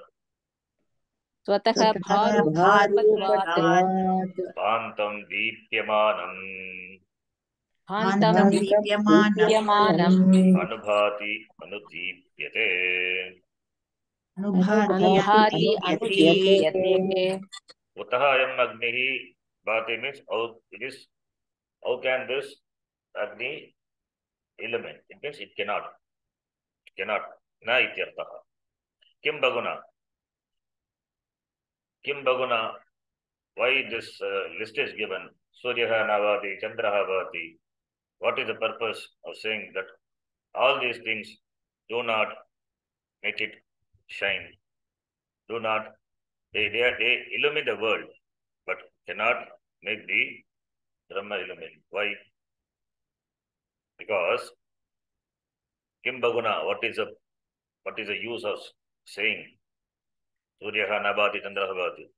स्वतः ततः भारूपत्वात् भारूपत्वात् भान्तं दीप्यमानम् भान्तं भान्तं दीप्यमानम् दीप्यमानम् अनुभाति अनुदीप्यते. अनुभाति अनुभाति अनुदीप्यते अनुदीप्यते कुतः अयम् अग्निः भाति means how can this Agni illuminate? It means it cannot na ityartah. Kim Baguna, why this list is given? Suryaha Navati, Chandraha Bhavati. What is the purpose of saying that all these things do not make it shine? Do not, they illuminate the world, but cannot make the Brahma illuminate. Why? Because Kim Baguna, what is the use of saying Suryaha Nabhati, Chandraha Bhavati?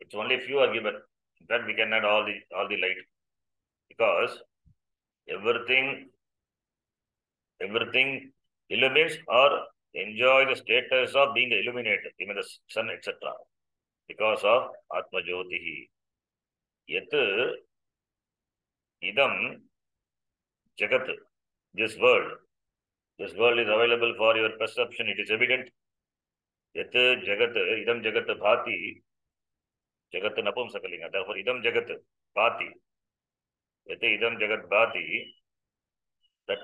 It's only few are given. In fact, we can add all the light. Because everything illumines or enjoy the status of being illuminated, even the sun, etc. Because of Atma Jyotihi. Yet idam jagat, this world is available for your perception, it is evident. Yet jagat, idam jagat bhati, jagat napumsakalinga, therefore idam jagat bhati. Yet idam jagat bhati, that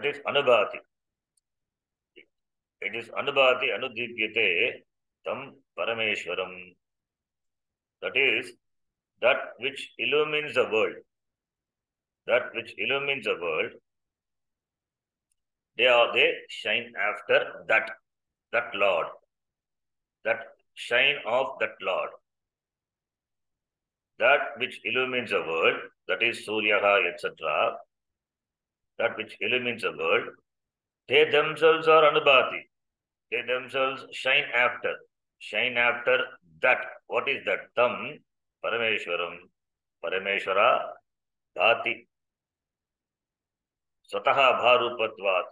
is anubhati. It is anubhati anudipyate tam parameshwaram. That is that which illumines the world. That which illumines the world, they shine after that Lord. That shine of that Lord. That which illumines the world, that is Suryaha, etc. That which illumines the world, they themselves are Anubhati. They themselves shine after that. What is that? Tam Parameshwaram. Parameshwara Bhati. Swataha Bharupatvat.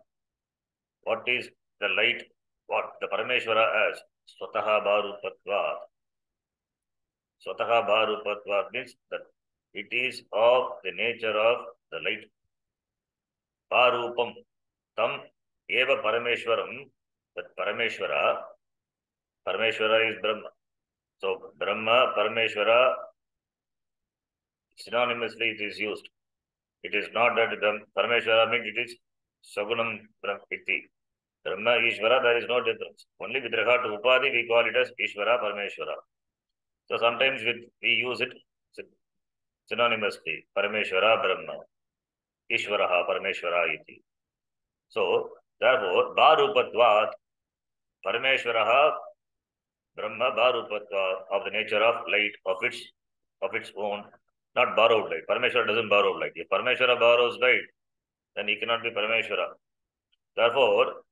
What is the light, what the Parameshwara as Swataha Bharupatvat. Swataha Bharupatvat means that it is of the nature of the light. Bharupam tam eva Parameshwaram. That Parameshwara is Brahma. So Brahma, Parameshwara, synonymously it is used. It is not that Parameshwara means it is Sagunam Iti. Brahma, Ishvara, there is no difference. Only with regard to Upadhi, we call it as Ishvara, Parameshwara. So sometimes we use it synonymously. Parameshwara, Brahma. Ishvaraha, Parameshwara iti. So, therefore, Bharupatvat, Parameshwaraha, Brahma, Bharupatvat, of the nature of light, of its own, not borrowed light. Parameshwara doesn't borrow light. If Parameshwara borrows light, then he cannot be Parameshwara. Therefore,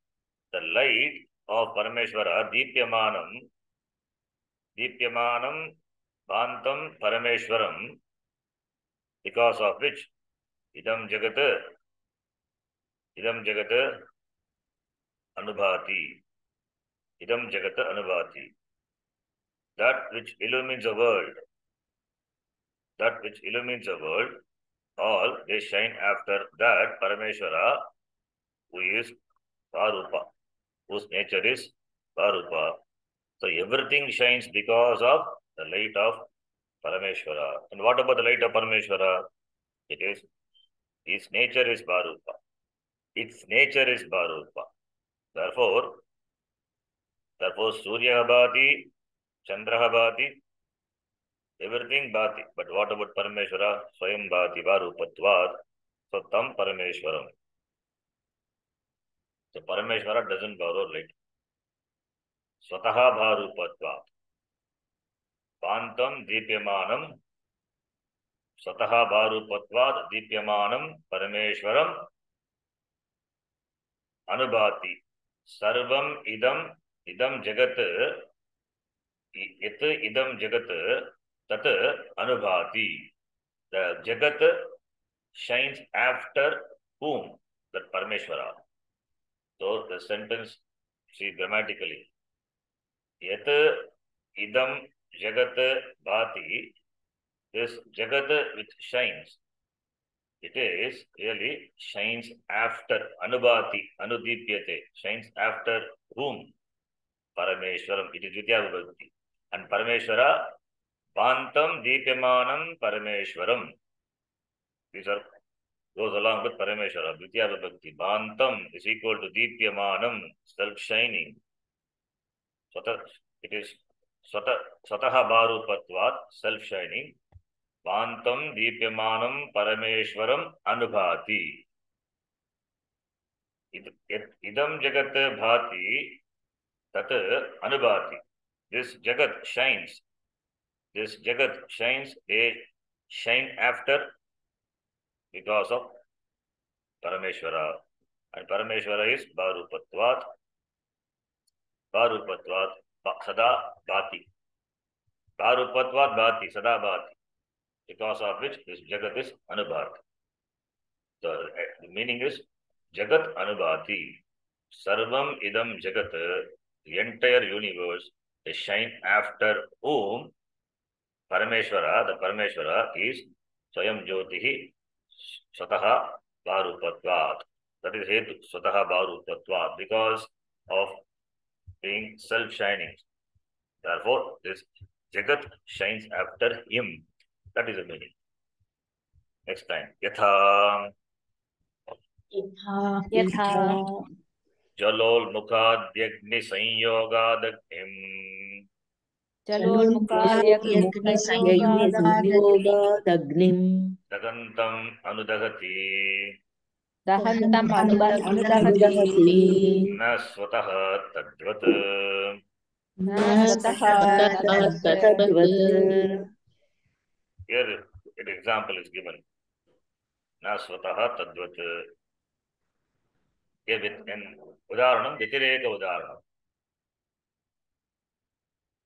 the light of Parameshwara, Deepyamanam, Bhantam, Parameshwaram, because of which idam jagat anubhati. Idam jagat anubhati. That which illumines the world, all they shine after that Parameshwara, who is Parupa, whose nature is Parupa. So everything shines because of the light of Parameshwara. And what about the light of Parameshwara? Its nature is Parupa. Therefore, Surya Bhati, Chandra Bhati, everything Bhati. But what about Parameshwara? Swayam Bhati, Bharupatvat, so Tam Parameshwaram. So Parameshwara doesn't borrow light. Swataha Bharupatvat. Pantam Deepyamanam. Swataha Bharupatvat Deepyamanam Parameshwaram Anubhati. Sarvam idam jagat yat idam jagat tat anubhati. The jagat shines after whom? That Parameshwara. So the sentence, see grammatically. Yat idam jagat bhati, this jagat which shines, it is really shines after anubhati, anudipyate, shines after whom? Parameshwaram. It is Vidya Vibhakti. And Parameshwara, Bhantam Deepyamanam Parameshwaram. These are goes along with Parameshwara. Vidya Vibhakti. Bhantam is equal to Deepyamanam, self-shining. It is Swataha Bharupatvat, self-shining. Bhantam Deepyamanam Parameshwaram Anubhati. Idam Jagat Bhati Tat Anubhati. This Jagat shines. They shine after because of Parameshwara. And Parameshwara is Bharupatvat, Sada Bhati. Bharupatvat Bhati, Sada Bhati. Because of which this Jagat is Anubhati. The meaning is Jagat Anubhati. Sarvam idam Jagat, the entire universe, is shine after whom? Parameshwara, the Parameshwara is Swayam Jyotihi Swataha Bharupatvat. That is Hetu, Swataha Bharupatvat, because of being self-shining. Therefore, this Jagat shines after him. That is the meaning. Next time. Yatha Yatha Jalolmukhadyagni Sanyogadagnim Jalolmukhadyagni Sanyogadagnim Dagantam Anudagati Dahantam Anudahati Na Swataha Tadvat. Na Swataha Tadvat. Here an example is given. Na Swataha Tadvat. Here with an Udaharanam, Vyatireka Udaharanam.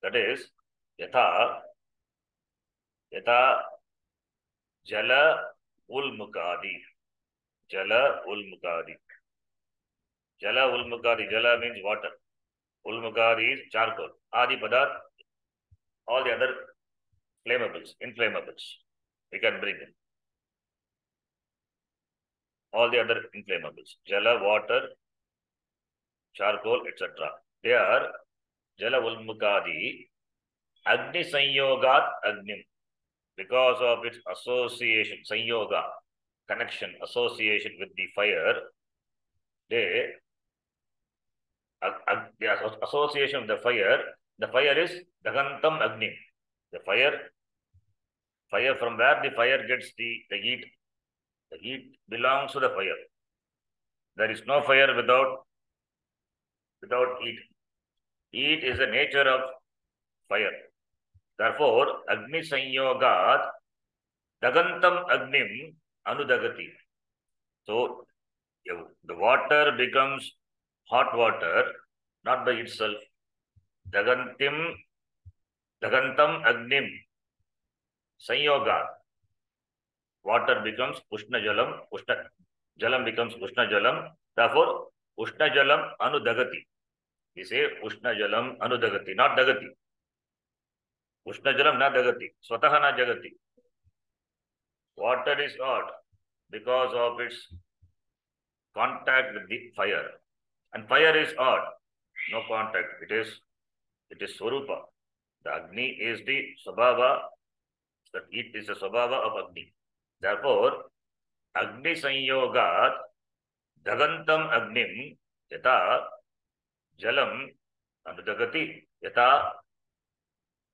That is, Yatha Jala Ulmukadi. Jala Ulmukadi. Jala means water. Ulmukadi is charcoal. Adi Padat, all the other flamables, inflammables. We can bring in. All the other inflammables. Jala, water, charcoal, etc. They are Jala Ulmukadi. Agni Sanyogat Agnim. Because of its association, Sanyoga, connection, association with the fire, the association of the fire is Dagantam Agni. The fire from where the fire gets the heat. The heat belongs to the fire. There is no fire without heat. Heat is the nature of fire. Therefore, Agni Sanyogat Dagantam Agnim Anudagati. So, the water becomes hot water, not by itself. Dagantam Agnim Sanyoga. Water becomes Ushna Jalam, Jalam becomes Ushna Jalam. Therefore, Ushna Jalam Anudagati. We say Ushna Jalam Anudagati, not Dagati. Ushna Jalam na Dagati, Swataha na Jagati. Water is hot because of its contact with the fire. And fire is hot, no contact. It is Swarupa. The Agni is the Swabhava, the heat is the Swabhava of Agni. Therefore, Agni Sanyogat Dagantam Agnim Yata Jalam Anudagati Yata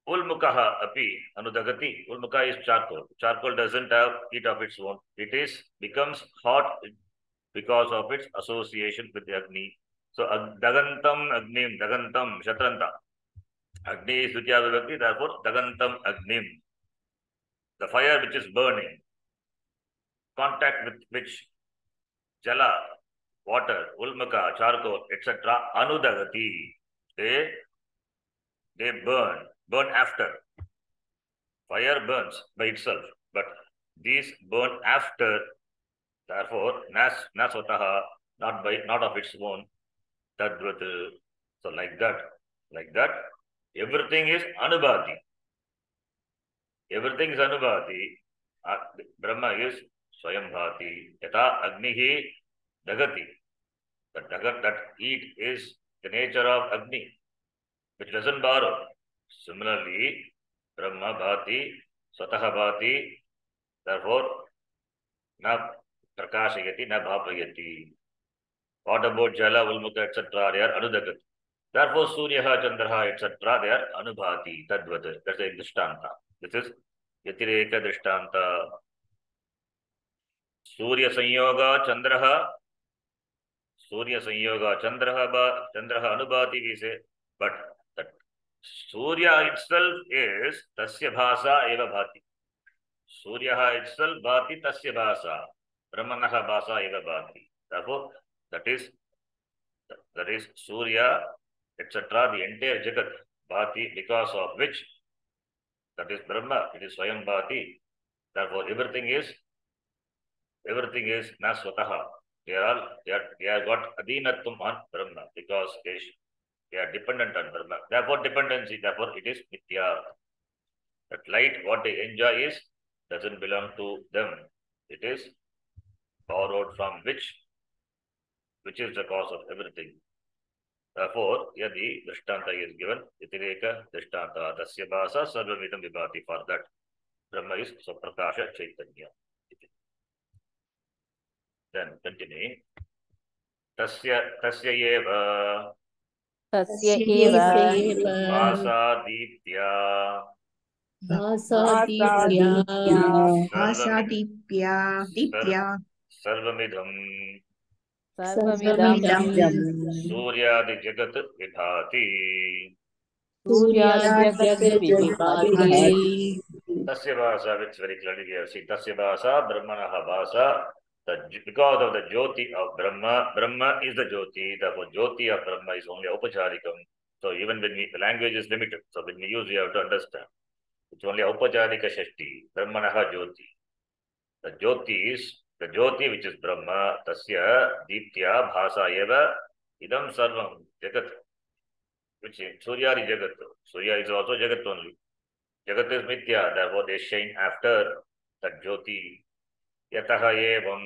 Ulmukaha Api Anudagati. Ulmuka is charcoal. Charcoal doesn't have heat of its own. It becomes hot because of its association with the Agni. So Dagantam Agnim, Dagantam Shatranta. Agni is Dvitiya Vibhakti, therefore Dagantam Agnim. The fire which is burning, contact with which Jala, water, Ulmaka, charcoal, etc. Anudagati. They burn after. Fire burns by itself, but these burn after. Therefore, nasvataha, not of its own. Tadvat. So like that, everything is anubhati. Everything is anubhati. Brahma is swayambhati. Yata agnihi dagati. That heat is the nature of Agni, which doesn't borrow. Similarly, Brahma bhati, swataha bhati. Therefore, na prakashayati, na bhapayati. What about Jala, Ulmuka, etc.? They are anudagati. Therefore, Suryaha, Chandraha, etc., they are anubhati, tadvat. That's a drishtanta. This is yatireka drishtanta. Surya Sanyoga, Chandraha, Chandraha anubhati, we say. But that Surya itself is tasya bhasa eva bhati. Surya itself bhati tasya bhasa. Brahmanaha bhasa eva bhati. Therefore, that is Surya, etc., the entire Jagat, Bhati, because of which, that is Brahma, it is Swayam Bhati. Therefore, everything is Nasvataha. They are got Adinatvam on Brahma because they are dependent on Brahma. Therefore, dependency, therefore, it is Mithya. That light, what they enjoy doesn't belong to them. It is borrowed from which is the cause of everything. Therefore, yadi drishtanta is given, yatireka drishtanta tasya bhasa sarvamidam vibhati. For that, Brahma is Saprakasha Chaitanya. Then continue. Tasya eva Tasya eva bhasa deepya Asadipya Dipya sarvamidam Sarvamidam Suryadi Jagat Vibhati. Suryadi Jagat Vibhati. Tasya Bhasa, it's very clearly here. See, Tasya Bhasa, Brahmanaha Bhasa. Because of the Jyoti of Brahma is the Jyoti. Therefore, Jyoti of Brahma is only Upacharikam. So even when the language is limited, so when we use, we have to understand. It's only Upacharika Shashti, Brahmanaha Jyoti. The Jyoti which is Brahma, Tasya Deeptya Bhasa Eva Idam sarvam jagat, which is Surya is jagat. Surya is also jagat only. Jagat is mithya, therefore they shine after that jyoti. Yataha evam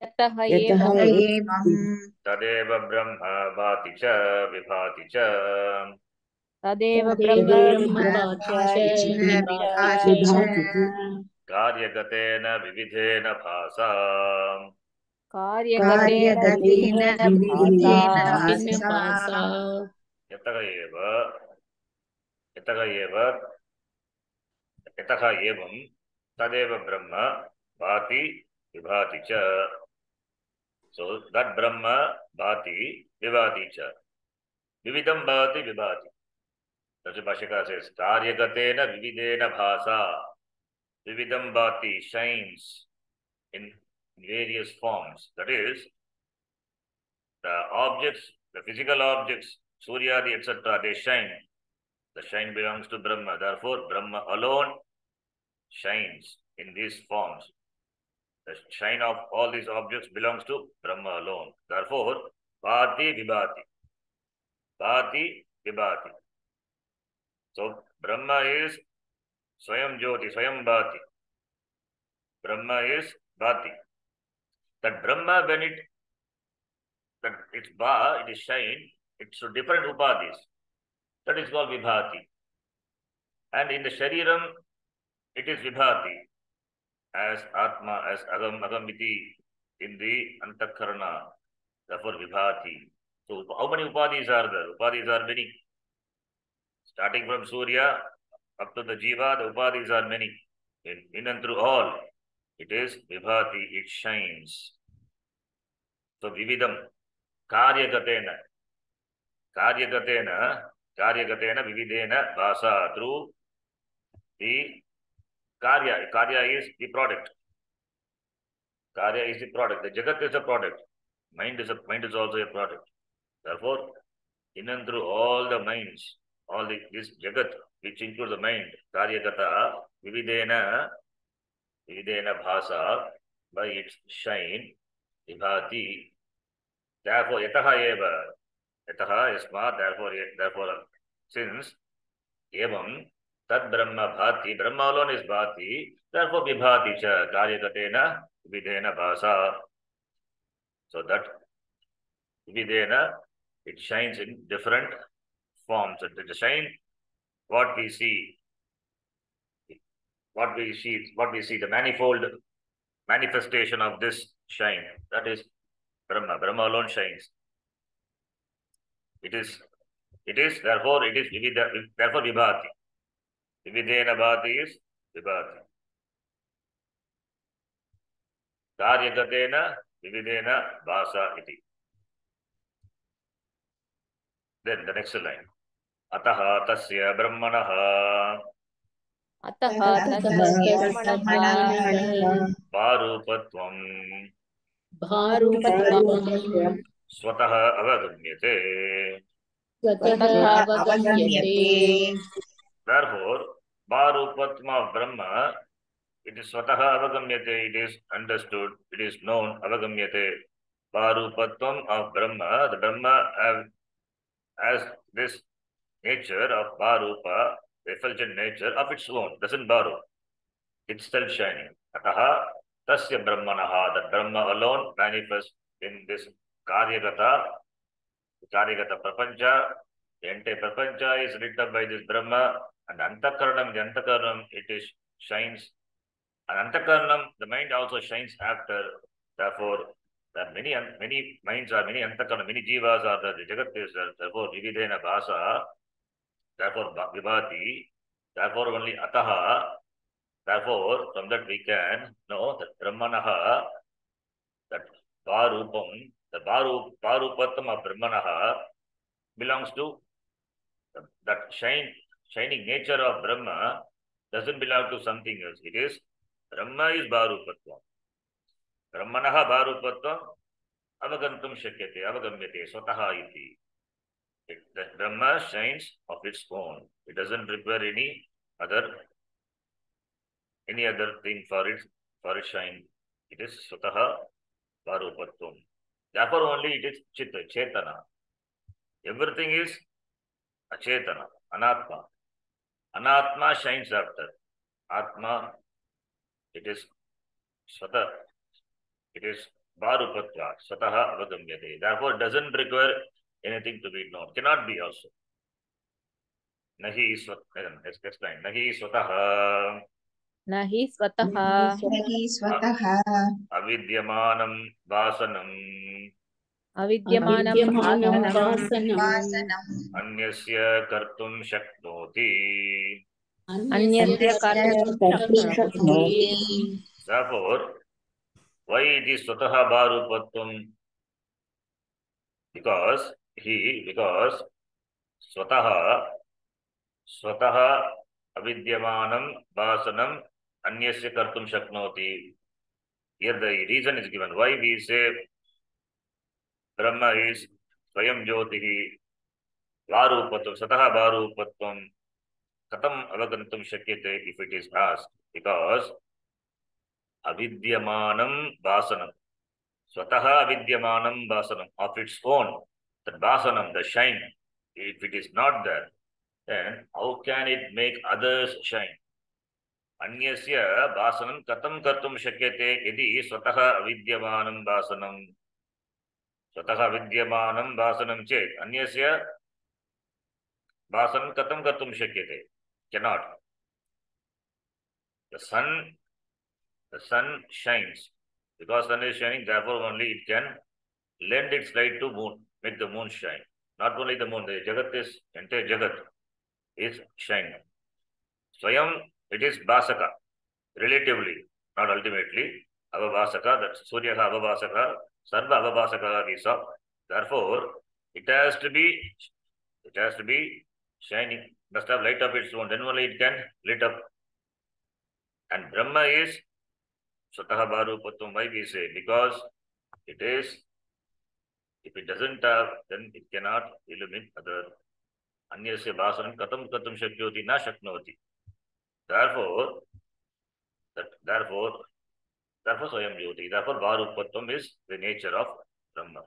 यतः यतः एवं एवं तदेव ब्रह्म भाति च विभाति च तदेव ब्रह्म तदेव भाति ब्रह्म च भाति च विभाति च विभाति च कार्यगतेन विविधेन भासा कार्यगतेन कार्यगतेन विविधेन भासा विविधेन विभिन्न भासा भाषा यतः एव यतः एव यतः एवं तदेव ब्रह्म भाति विभाति च. So that Brahma bhati vivati cha. Vividam bhati vibhati. That's what Bhashika says. Karyagatena vividena bhasa. Vividam bhati shines in various forms. That is, the objects, the physical objects, Suryadi, etc., they shine. The shine belongs to Brahma. Therefore, Brahma alone shines in these forms. The shine of all these objects belongs to Brahma alone. Therefore, bhati vibhati. Bhati vibhati. So, Brahma is Swayam Jyoti, Swayam Bhati. Brahma is Bhati. That Brahma, when it's Ba, it is shine, it's to different upadhis. That is called Vibhati. And in the Shariram, it is Vibhati. As Atma, as Agam, Agamiti, in the Antakarana. Therefore, Vibhati. So, how many upadhis are there? Upadhis are many. Starting from Surya up to the Jiva, the upadhis are many. In and through all, it is Vibhati, it shines. So Vividam, Karyagatena, Vividena, Vasa, through the Karya. Karya is the product. Karya is the product. The Jagat is a product. Mind is also a product. Therefore, in and through all the minds, this Jagat, which includes the mind, Karyagata, Vividena Bhasa, by its shine, Vibhati. Therefore, yataha yasmat, therefore, since evam tad Brahma bhati, Brahma alone is bhati, therefore vibhati cha karyakatena videna bhasa. So that videna, it shines in different forms. The shine, what we see, the manifold manifestation of this shine, that is Brahma. Brahma alone shines. It is, therefore, it is therefore vibhati. Vividena bhati is vibhati. Karyagatena vividena bhasa iti. Then the next line. Ataha tasya brahmanaha अतः तस्य तस्य ब्रह्मणः ब्रह्मणः parupatvam भारूपत्वं स्वतः avagम्यते. स्वतः स्वतः अवगम्यते. Therefore, parupatvam of Brahma, it is swataha avagamyate, it is understood, it is known, avagamyate. Parupatvam of Brahma, the Brahma has this nature of Barupa, effulgent nature of its own, doesn't borrow. It's self-shining. Ataha tasya brahmanaha, that Brahma alone manifests in this Karyagata Prapancha. The entire Prapancha is lit up by this Brahma, and the Antakaranam, it is shines. And Antakaranam, the mind also shines after. Therefore, there are many minds are, many Antakaranam, many jivas are there, the Jagat is there. Therefore, Vividena Bhasa, therefore Vibhati, therefore only Ataha. Therefore, from that we can know that Brahmanaha, that Varupam, the Varupatam of Brahmanaha belongs to that shining nature of Brahma, doesn't belong to something else. It is Brahma is Varupatvam. Brahmanaha Varupatvam avagantam shakyate, avagamyate, swataha iti. The Brahma shines of its own. It doesn't require any other thing for its shine. It is swataha varupatvam. Therefore only it is Chitta, Chetana. Everything is Achetana, Anatma. Anatma shines after. Atma, it is Svata, it is Bharupatva, Svataha Avagamyate. Therefore it doesn't require anything to be known. Cannot be also. Nahi explain. Nahi Svataha. Nahi swataha. Nahi swataha. Avidyamanam Vasanam. Avidyamanam Avidyamanam bhasanam. Vasanam. Anyasya kartum shaknoti. Anyasya kartum shaknoti. Therefore, why it is Swataha Bharupatvam? Because Swataha Avidyamanam Vasanam Anyasya kartum shaknoti. Here the reason is given. Why we say Brahma is Swayam Jyotihi Bharupatvam, Swataha Bharupatvam. Katam avagantum shakyate if it is asked. Because avidyamanam vasanam. Swataha avidyamanam vasanam. Of its own. The vasanam, the shine. If it is not there, then how can it make others shine? Anyasya vasanam katam kartum shakyate yadi swataha avidyamanam vasanam. Swataha avidyamanam vasanam chet. Anyasya vasanam katam kartum shakyate. Cannot. The sun shines. Because sun is shining, therefore only it can lend its light to moon, make the moon shine. Not only the moon, the Jagat is, entire Jagat is shining. Swayam, it is Vasaka, relatively, not ultimately. Avavasaka, that's Surya Avavasaka, Sarva Avavasaka we saw. Therefore, it has to be shining, must have light of its own, then only it can lit up. And Brahma is Swataha Bharupatvam. Why we say? Because it is, if it doesn't have, then it cannot illuminate other. Anyasya Vasanam Katam Katam Shakyoti Na Shaknoti. Therefore Swayam Jyoti. Therefore Bharupatvam is the nature of Brahma.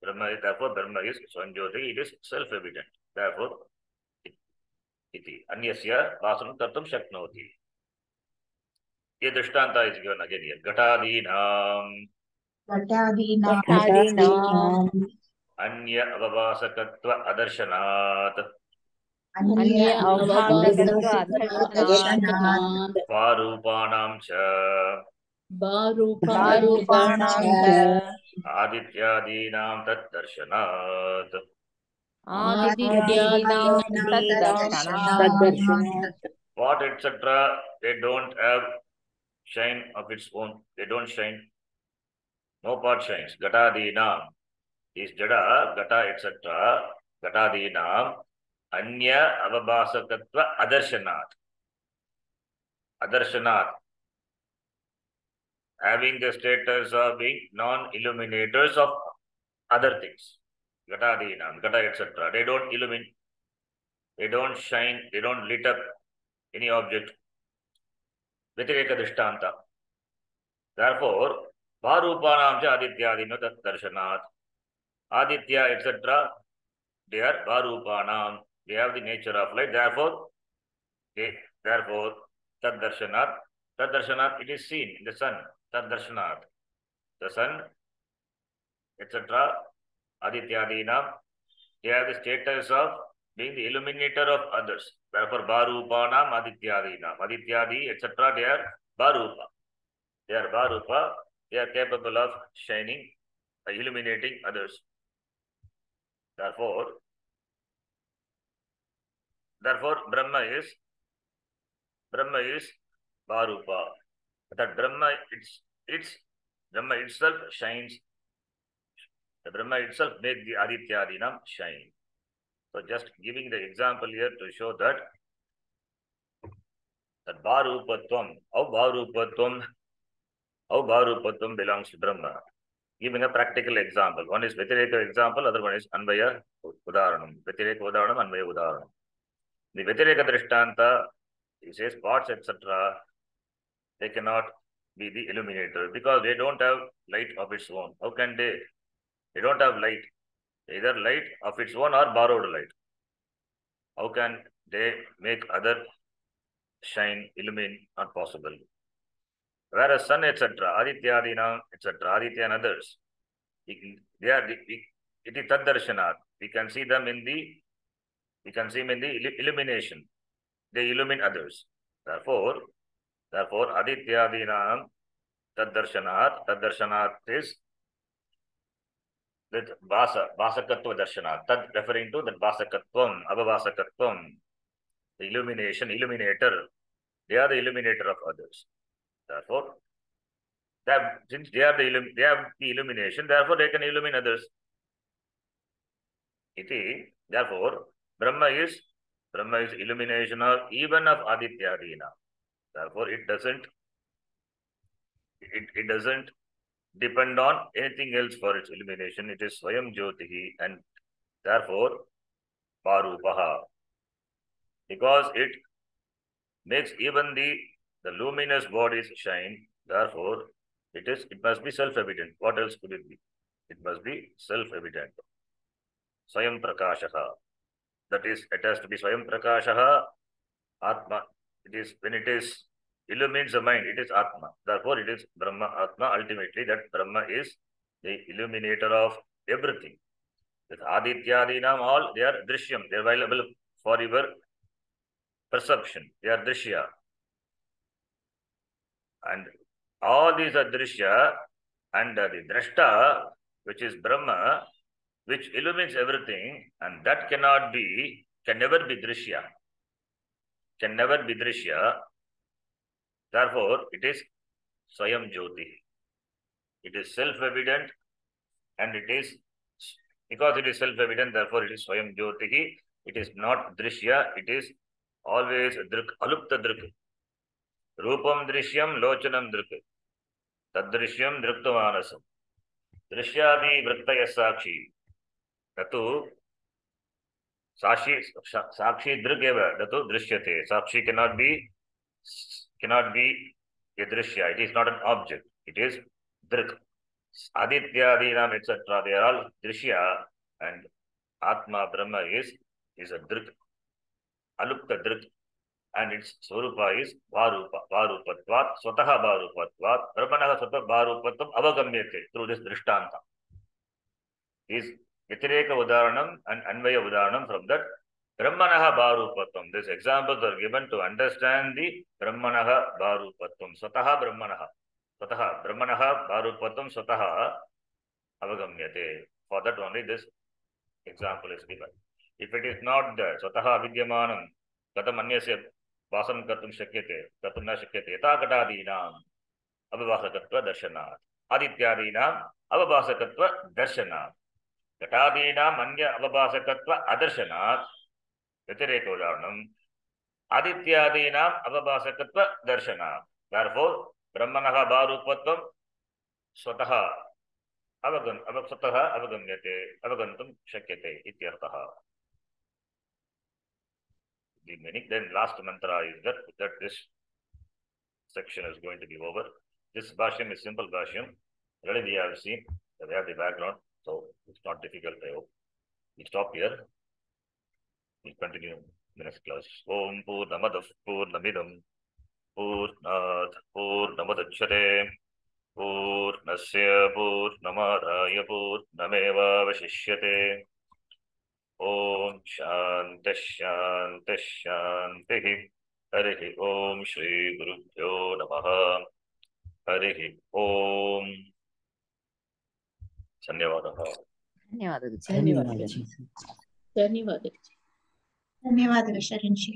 Therefore Brahma is Swayam Jyoti. It is self-evident. Therefore, iti Anyasya Vasanam Katam Shaknoti. Ye drishtanta is given again here. Gatadinam. Anya avavasakatva adarshanat. Anya avbhasakatva Adarshanat. adarshanat. Varupanam cha. Varupanam cha. Adityadinam tat darshanat. Adityadinam taddarshanat. What etc. they don't have shine of its own. They don't shine. No part shines. Gatadinam is Jada, Gata etc. Gatadinam Anya avabhasakatva adarshanat. Adarshanat. Having the status of being non-illuminators of other things. Gatadinam, Gata etc. They don't illuminate. They don't shine. They don't lit up any object. Vyatireka drishtanta. Therefore, Bharupanam cha adityadino tat darshanat. Aditya, etc. They are Bharupanam. They have the nature of light. Therefore, tad darshanat. Tad darshanat, it is seen in the sun. Tad darshanat. The sun, etc. Adityadinam. They have the status of being the illuminator of others. Therefore, Bharupanam Adityadinam. Adityadi, etc. They are Bharupa. They are Bharupa. They are capable of shining, illuminating others. Therefore, Brahma is Bharupa. That Brahma itself shines. The Brahma itself makes the Adityadinam shine. So just giving the example here to show that Bharupatvam, how Bharupatvam belongs to Brahma. Giving a practical example. One is Vyatireka example, other one is Anvaya Udaharanam. Vyatireka Udaharanam, Anvaya Udaharanam. The Vyatireka Drishtanta, he says pots, etc., they cannot be the illuminator because they don't have light of its own. How can they They don't have light. Either light of its own or borrowed light. How can they make other shine, illumine? Not possible. Whereas sun, etc., Adityadina, etc., Aditya and others, they are it is tad-darshanat. We can see them in the illumination. They illumine others. Therefore, Adityadinam tad-darshanat is that vasakatva darshanat. Tad referring to that vasakatvam, avavasakatvam, the illuminator. They are the illuminator of others. Therefore, since they have the illumination, therefore they can illumine others. Therefore, Brahma is illumination of even of Adityadina. Therefore, it doesn't depend on anything else for its illumination. It is Swayam Jyotihi, and therefore Parupaha. Because it makes even the luminous bodies shine, therefore it must be self-evident. What else could it be? It must be self-evident. Swayam Prakashaha. That is, it has to be Swayam Prakashaha, Atma. It is when it is illumines the mind, it is Atma. Therefore, it is Brahma, Atma. Ultimately, that Brahma is the illuminator of everything. With Adityadinam, all they are Drishyam. They are available for your perception. They are Drishya. And all these are Drishya, and the Drashta, which is Brahma, which illumines everything, and that can never be Drishya. Can never be Drishya. Therefore, it is Swayam Jyoti. It is self-evident, and it is, because it is self-evident, therefore it is Swayam Jyoti. It is not Drishya, it is always Drik, Alupta Drik. Rupam Drishyam, Lochanam Drik. Tadrishyam Driktamanasam. Drishyadi Vrittaya Sakshi. Tatu Sakshi Drik eva. Tatu Drishyate. Sakshi cannot be a Drishya. It is not an object. It is Drik. Adityadinam, etc. They are all Drishya, and Atma Brahma is a Drik. Alupta Drik. And its Swarupa is Bharupa. Bharupatvat, Swataha Bharupatvat, Brahmanaha Swataha Bharupatvam avagamyate through this Drishtanta. Is Vitireka Udaranam and Anvaya Udaranam from that Brahmanaha Bharupatvam. These examples are given to understand the Brahmanaha Bharupatvam. Swataha Brahmanaha. Swataha Brahmanaha Bharupatvam Swataha avagamyate. For that only this example is given. If it is not there, Swataha Vidyamanam, Katam Anyasya Vasam Kartum Shakyate, Katum Na Shakyate, Yata Gatadinam, Avavasakatva Darshanat. Adityadinam, Avavasakatva Darshanat. Gatadinam, Anya Avavasakatva Adarsanat. Vitireka Udaranam. Adityadinam, Avavasakatva Darshanat. Therefore, Brahmanaha Bharupatvam Swataha Avagamyate, Avagantum Shakyate, Ityartaha. The meaning. Then last mantra is that this section is going to be over. This Bhashyam is simple Bhashyam. Already we have seen, we have the background, so it's not difficult, I hope. We stop here. We'll continue in the next class. Om Purnamadav Purnamidam Purnat Purnamadachyate Purnasya Purnamadaya Purnameva Vashishyate. Om Shanti Shanti Shanti. Harihi Om Shri Gurubhyo Namaha. Harihi Om. Dhanyavadaha. ಧನ್ಯವಾದಗಳು. ಧನ್ಯವಾದಗಳು. ಧನ್ಯವಾದಗಳು ಶರಣ್ಜಿ.